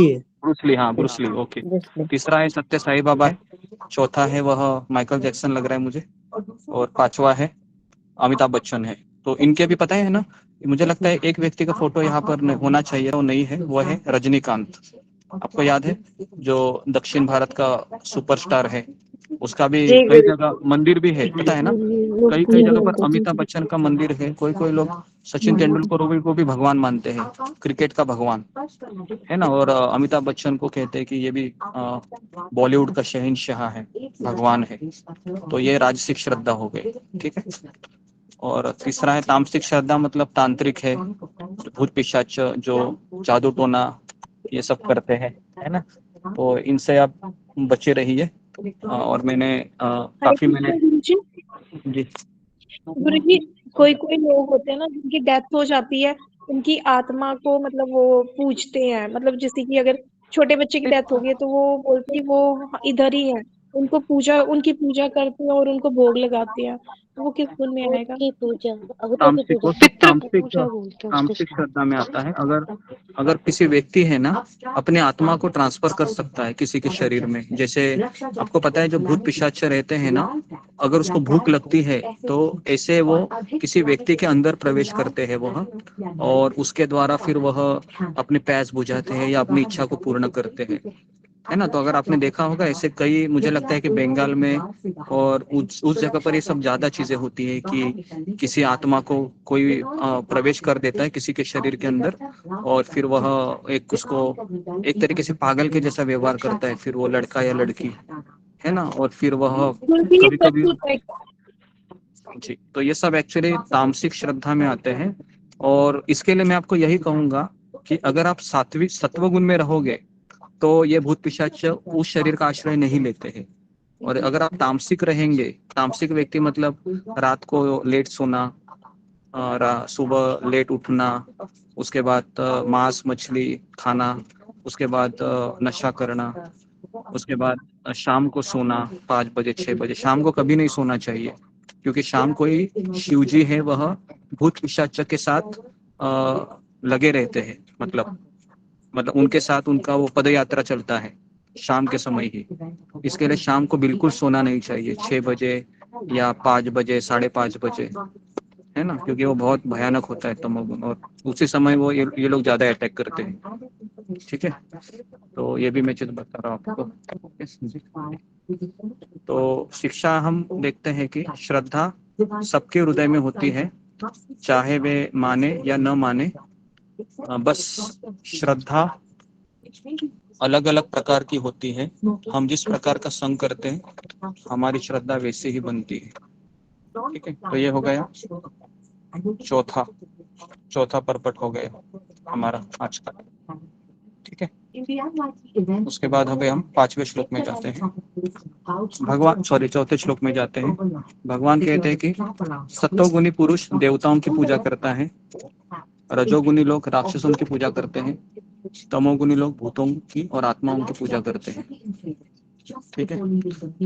Speaker 9: ली, हाँ ब्रूस ली, ओके। तीसरा है सत्य साई बाबा, चौथा है वह माइकल जैक्सन लग रहा है मुझे, और पांचवा है अमिताभ बच्चन है। तो इनके भी पता है ना। मुझे लगता है एक व्यक्ति का फोटो यहाँ पर होना चाहिए, वो नहीं है, वो है रजनीकांत। आपको याद है, जो दक्षिण भारत का सुपरस्टार है, उसका भी कई जगह मंदिर भी है, पता है ना। कई कई जगह पर अमिताभ बच्चन का मंदिर है। कोई कोई लोग सचिन तेंदुलकर को भी भगवान मानते हैं, क्रिकेट का भगवान, है ना। और अमिताभ बच्चन को कहते हैं कि ये भी बॉलीवुड का शहंशाह है, भगवान है। तो ये राजसिक श्रद्धा हो गई, ठीक है। और तीसरा है तामसिक श्रद्धा, मतलब तांत्रिक है, भूत पिशाच जो जादू टोना ये सब करते हैं, है ना, तो इनसे आप बचे रहिए। और मैंने काफी मैंने जी
Speaker 3: गुरु जी कोई कोई लोग होते हैं ना जिनकी डेथ हो जाती है, उनकी आत्मा को मतलब वो पूजते हैं, मतलब जैसे कि अगर छोटे बच्चे की डेथ हो गई है तो वो बोलते हैं वो इधर ही है, उनको पूजा उनकी पूजा करते हैं और उनको भोग लगाते हैं, तो वो किस गुण में आएगा?
Speaker 9: तामसिक वो सब तामसिक श्रद्धा में आता है। अगर किसी व्यक्ति है ना अपने आत्मा को ट्रांसफर कर सकता है किसी के शरीर में, जैसे आपको पता है जो भूत पिशाच रहते हैं ना, अगर उसको भूख लगती है तो ऐसे वो किसी व्यक्ति के अंदर प्रवेश करते हैं वह, और उसके द्वारा फिर वह अपने प्यास बुझाते हैं या अपनी इच्छा को पूर्ण करते हैं, है ना। तो अगर आपने देखा होगा ऐसे कई, मुझे लगता है कि बंगाल में और उस जगह पर ये सब ज्यादा चीजें होती है कि किसी आत्मा को कोई प्रवेश कर देता है किसी के शरीर के अंदर, और फिर वह एक उसको एक तरीके से पागल के जैसा व्यवहार करता है, फिर वो लड़का या लड़की, है ना, और फिर वह कभी कभी जी। तो ये सब एक्चुअली तामसिक श्रद्धा में आते हैं, और इसके लिए मैं आपको यही कहूंगा कि अगर आप सात्विक सत्वगुण में रहोगे तो ये भूत पिशाच उस शरीर का आश्रय नहीं लेते हैं। और अगर आप तामसिक रहेंगे, तामसिक व्यक्ति मतलब रात को लेट सोना, सुबह लेट उठना, उसके बाद मांस मछली खाना, उसके बाद नशा करना, उसके बाद शाम को सोना 5 बजे 6 बजे, शाम को कभी नहीं सोना चाहिए, क्योंकि शाम को ही शिव जी है वह भूत पिशाच के साथ लगे रहते हैं, मतलब उनके साथ उनका वो पद यात्रा चलता है शाम के समय ही। इसके लिए शाम को बिल्कुल सोना नहीं चाहिए 6 बजे या 5 बजे 5:30 बजे, है ना, क्योंकि वो बहुत भयानक होता है तमोगुण, और उसी समय वो ये लोग ज्यादा अटैक करते हैं। ठीक है, तो ये भी मैं चीज बता रहा हूँ आपको। तो शिक्षा हम देखते हैं कि श्रद्धा सबके हृदय में होती है, चाहे वे माने या न माने, बस श्रद्धा अलग अलग प्रकार की होती है। हम जिस प्रकार का संग करते हैं हमारी श्रद्धा वैसे ही बनती है। ठीक है, तो ये हो गया चौथा पर्पट हो गया हमारा आज का। ठीक है, उसके बाद हमें हम 5वें श्लोक में जाते हैं। चौथे श्लोक में जाते हैं। भगवान कहते हैं कि सत्वगुणी पुरुष देवताओं की पूजा करता है, रजोगुणी लोग राक्षसों की पूजा करते हैं, तमोगुणी लोग भूतों की और आत्माओं की पूजा करते हैं। ठीक है,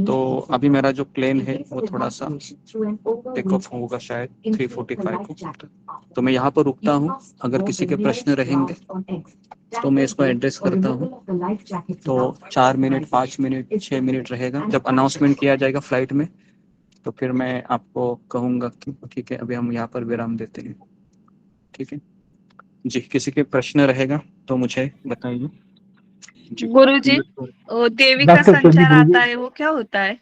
Speaker 9: तो अभी मेरा जो प्लेन है वो थोड़ा सा टेक ऑफ होगा शायद 3:45 को, तो मैं यहाँ पर रुकता हूँ। अगर किसी के प्रश्न रहेंगे तो मैं इसको एड्रेस करता हूँ। तो 4 मिनट 5 मिनट 6 मिनट रहेगा, जब अनाउंसमेंट किया जाएगा फ्लाइट में तो फिर मैं आपको कहूँगा कि ठीक है अभी हम यहाँ पर विराम देते हैं। ठीक है जी, किसी के प्रश्न रहेगा तो मुझे बताइए।
Speaker 17: गुरु जी, देवी का संचार आता है वो क्या होता है?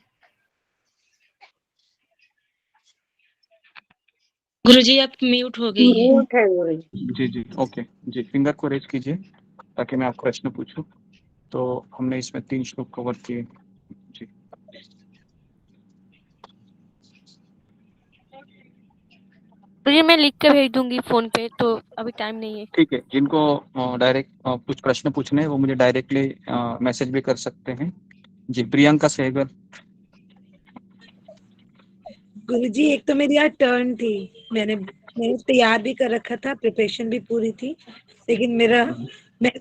Speaker 2: गुरुजी आप म्यूट हो गई है।
Speaker 20: म्यूट है गुरु जी।
Speaker 9: जी ओके जी, फिंगर को रेज कीजिए ताकि मैं आपको प्रश्न पूछूं। तो हमने इसमें 3 श्लोक कवर किए जी।
Speaker 18: तो ये मैं लिख के भेज दूंगी फोन पे, तो अभी टाइम नहीं है।
Speaker 9: ठीक है, जिनको डायरेक्ट कुछ प्रश्न पूछने हैं वो मुझे डायरेक्टली मैसेज भी कर सकते हैं जी। प्रियंका सहगल।
Speaker 5: गुरुजी एक तो मेरी आज टर्न थी, मैंने तैयार भी कर रखा था, प्रिपरेशन भी पूरी थी, लेकिन मैं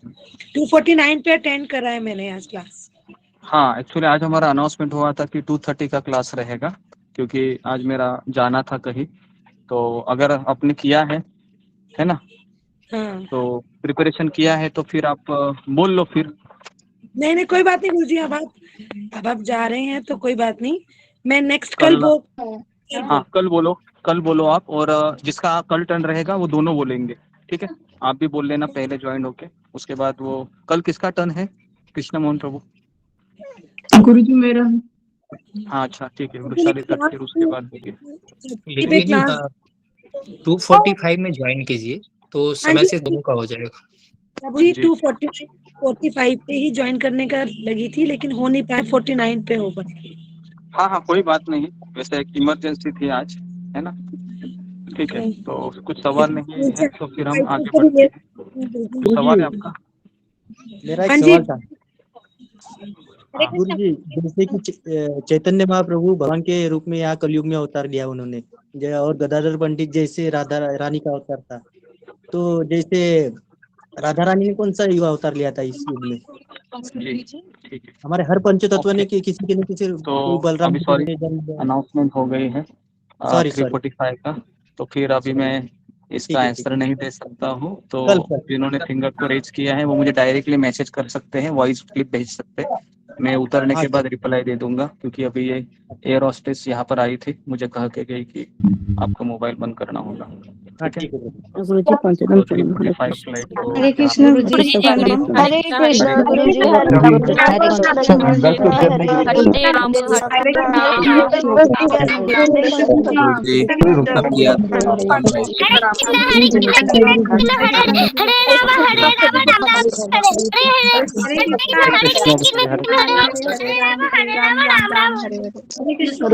Speaker 5: 249 पे अटेंड करा है मैंने आज क्लास।
Speaker 9: हाँ, एक्चुअली आज हमारा अनाउंसमेंट हुआ था कि 2:30 का क्लास रहेगा, क्योंकि आज मेरा जाना था कहीं। तो अगर आपने किया है ना,
Speaker 5: हाँ।
Speaker 9: तो प्रिपरेशन किया है तो फिर आप बोल लो फिर।
Speaker 5: नहीं कोई बात नहीं गुरुजी, अब आप जा रहे हैं तो कोई बात नहीं, मैं नेक्स्ट कल
Speaker 9: हाँ कल बोलो आप, और जिसका कल टर्न रहेगा वो दोनों बोलेंगे। ठीक है, आप भी बोल लेना पहले ज्वाइन होके, उसके बाद वो कल किसका टर्न है? कृष्ण मोहन प्रभु।
Speaker 22: गुरुजी मेरा।
Speaker 9: हाँ अच्छा ठीक है, वृषाली तक फिर उसके बाद होगी।
Speaker 23: लेकिन 2:45 में ज्वाइन कीजिए तो समय से दोनों का हो जाएगा।
Speaker 5: जी 2:45 पे ही ज्वाइन करने का लगी थी, लेकिन हो नहीं पाया, 49 पे हो पाया।
Speaker 9: हाँ कोई बात नहीं, वैसे एक इमरजेंसी थी आज, है ना,
Speaker 14: ठीक है, तो कुछ सवाल नहीं है तो फिर हम आगे बढ़ते हैं। कुछ सवाल है आपका?
Speaker 15: मेरा एक
Speaker 5: हाँ जी।
Speaker 15: सवाल था गुरु जी, जैसे कि चैतन्य महाप्रभु भगवान के रूप में यहाँ कलयुग में अवतार लिया उन्होंने, और गदाधर पंडित जैसे राधा रानी का अवतार था, तो जैसे राधा रानी ने कौन सा युवा अवतार लिया था इस युग में?
Speaker 14: जी, ठीक है।
Speaker 15: हमारे हर पंचतत्व ने किसी के न किसी
Speaker 14: तो
Speaker 15: कोई बलराम
Speaker 14: अभी सॉरी,
Speaker 15: ने जन्म लिया।
Speaker 14: अनाउंसमेंट हो गई है
Speaker 15: सॉरी
Speaker 14: 3:45 का, तो फिर अभी मैं
Speaker 15: ठीक
Speaker 14: इसका
Speaker 15: है,
Speaker 14: आंसर नहीं दे सकता हूँ। तो
Speaker 15: कल सर।
Speaker 14: जिन्होंने फिंगर को रेज किया है वो मुझे डायरेक्टली मैसेज कर सकते हैं, वॉइस क्लिप भेज सकते हैं, मैं उतरने के बाद रिप्लाई दे दूंगा। क्योंकि अभी ये एयर होस्टेस यहाँ पर आई थी, मुझे कह के गई कि आपको मोबाइल बंद करना होगा। ठीक है,
Speaker 19: गुरु जी पंचतम
Speaker 14: तो 3:45 फ्लाइट को
Speaker 6: हरे कृष्ण
Speaker 14: यहाँ पर
Speaker 6: प्रणाम।
Speaker 4: हरे कृष्ण गुरु जी
Speaker 1: हरे
Speaker 4: हरे
Speaker 1: कृष्ण।
Speaker 4: हरे कृष्ण गुरु जी
Speaker 1: दस को शेयर नहीं
Speaker 4: हरे
Speaker 1: किया।
Speaker 18: हरे राम हरे राम
Speaker 9: जी सब किया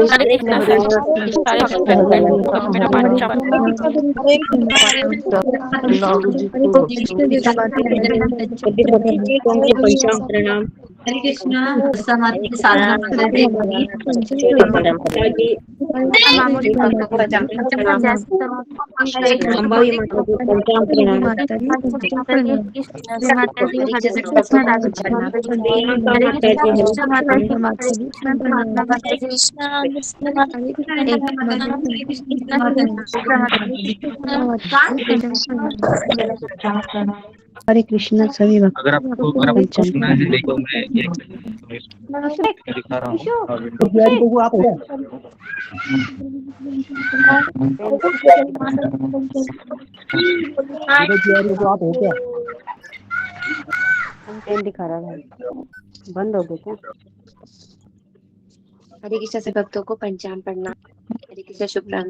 Speaker 18: हरे कृष्ण सारे भक्त मेरा
Speaker 12: पंचांग प्रणाम। हरे कृष्णा समाधि साधना अंबाई पंचांग प्रणाम।
Speaker 19: हरे कृष्णा सभी भक्त
Speaker 14: अगर आपको सुनना है देखो, मैं एक दिखा रहा हूँ अभी।
Speaker 15: बिहारी बहू आप क्या? बिहारी बहू आप हो क्या?
Speaker 19: पेन दिखा रहा है, बंद हो गया क्या?
Speaker 7: हरे कृष्ण से भक्तों को पंचांग पढ़ना। हरे कृष्ण शुभ प्राण।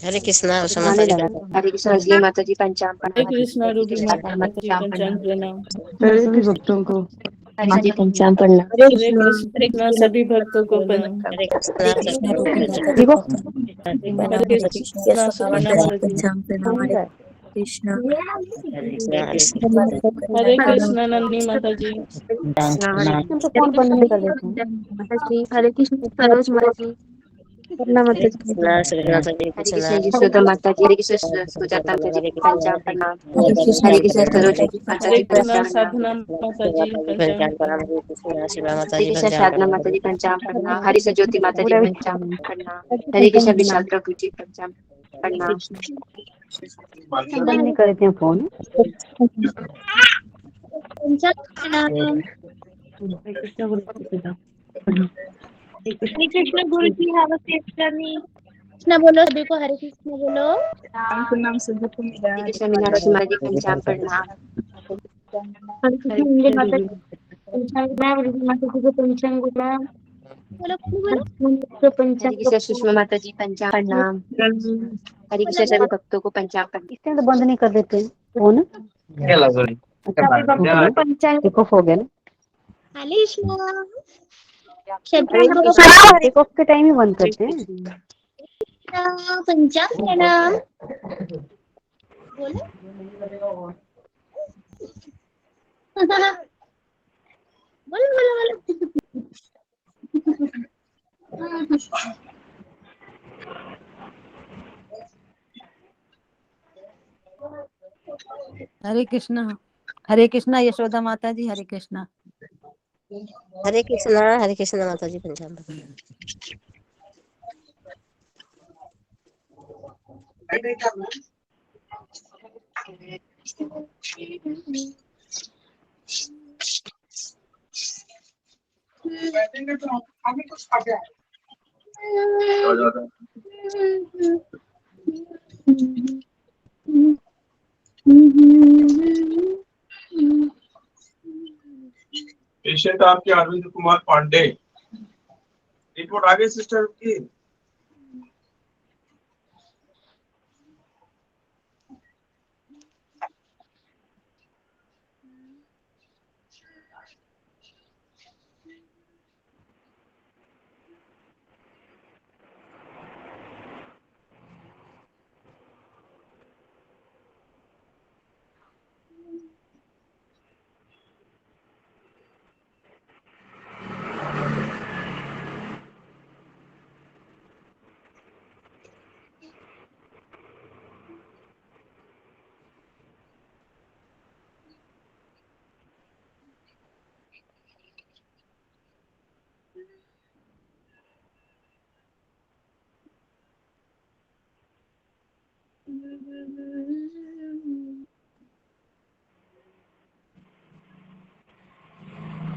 Speaker 12: हरे कृष्णा
Speaker 19: दिखाने लगा था।
Speaker 7: हरे कृष्ण रजनी माता जी पंचांग पढ़ना।
Speaker 8: हरे कृष्णा रूबी माता जी
Speaker 7: पंचांग
Speaker 8: पंचांग प्रणाम।
Speaker 19: सभी भक्तों को
Speaker 7: हरे जी पंचांग पढ़ना।
Speaker 8: हरे कृष्णा सभी भक्तों को प्रणाम।
Speaker 12: हरे कृष्णा
Speaker 19: देखो
Speaker 8: हरे कृष्णा सभी
Speaker 2: पंचांग प्रणाम। हरे कृष्ण।
Speaker 8: हरे कृष्णा नंदिनी माता जी।
Speaker 19: हमको फोन बंद नहीं कर देते हैं।
Speaker 11: हरे कृष्ण सरोज माता जी।
Speaker 12: हरे कृष्णा
Speaker 7: हरे कृष्ण यशोदा माता जी। हरे कृष्ण सुजाता माता जी पंचांग प्रणाम। हरे कृष्ण सरोज माता
Speaker 8: हरे
Speaker 7: जी
Speaker 8: कृष्णा
Speaker 7: पंचांग
Speaker 8: साधना माता जी पंचांग प्रणाम।
Speaker 12: हरे कृष्णा शिवा माता
Speaker 7: हरे
Speaker 12: जी
Speaker 7: कृष्ण
Speaker 12: पंचांग
Speaker 7: साधना
Speaker 12: प्रणाम।
Speaker 7: माता जी पंचांग प्रणाम। हरे कृष्ण ज्योति माता जी पंचांग प्रणाम। हरे कृष्ण विशाल प्रभु जी पंचांग प्रणाम।
Speaker 19: बंद नहीं कर देते हैं phone.
Speaker 4: Hare Krishna Guru ji have a safe journey. Krishna बोलो सभी को हरे कृष्ण बोलो।
Speaker 8: राम के नाम से दुख मिला।
Speaker 7: हरे कृष्ण मीनाक्षी माता जी पंचांग प्रणाम।
Speaker 4: हरे कृष्ण इंद्र माता जी पंचांग प्रणाम। हरे माता जी को पंचांग प्रणाम। बोलो बोलो
Speaker 7: हरे
Speaker 4: पंचांग
Speaker 7: कृष्ण सुषमा माता जी पंचांग प्रणाम। हरे कृष्ण सभी भक्तों को पंचांग प्रणाम।
Speaker 19: इससे तो बंद नहीं कर देते हैं फोन।
Speaker 4: पंचांग
Speaker 19: टेक ऑफ हो गया ना।
Speaker 4: हरे कृष्ण
Speaker 19: टेक ऑफ के टाइम ही बंद करते हैं।
Speaker 4: पंचांग प्रणाम। बोलो बोलो बोलो बोलो।
Speaker 13: हरे कृष्णा यशोदा माता जी। हरे कृष्णा।
Speaker 12: हरे कृष्णा माता जी पंचांग प्रणाम।
Speaker 16: पेशेंट आपके अरविंद कुमार पांडे। रिपोर्ट आ गई सिस्टर की।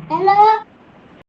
Speaker 3: Hello.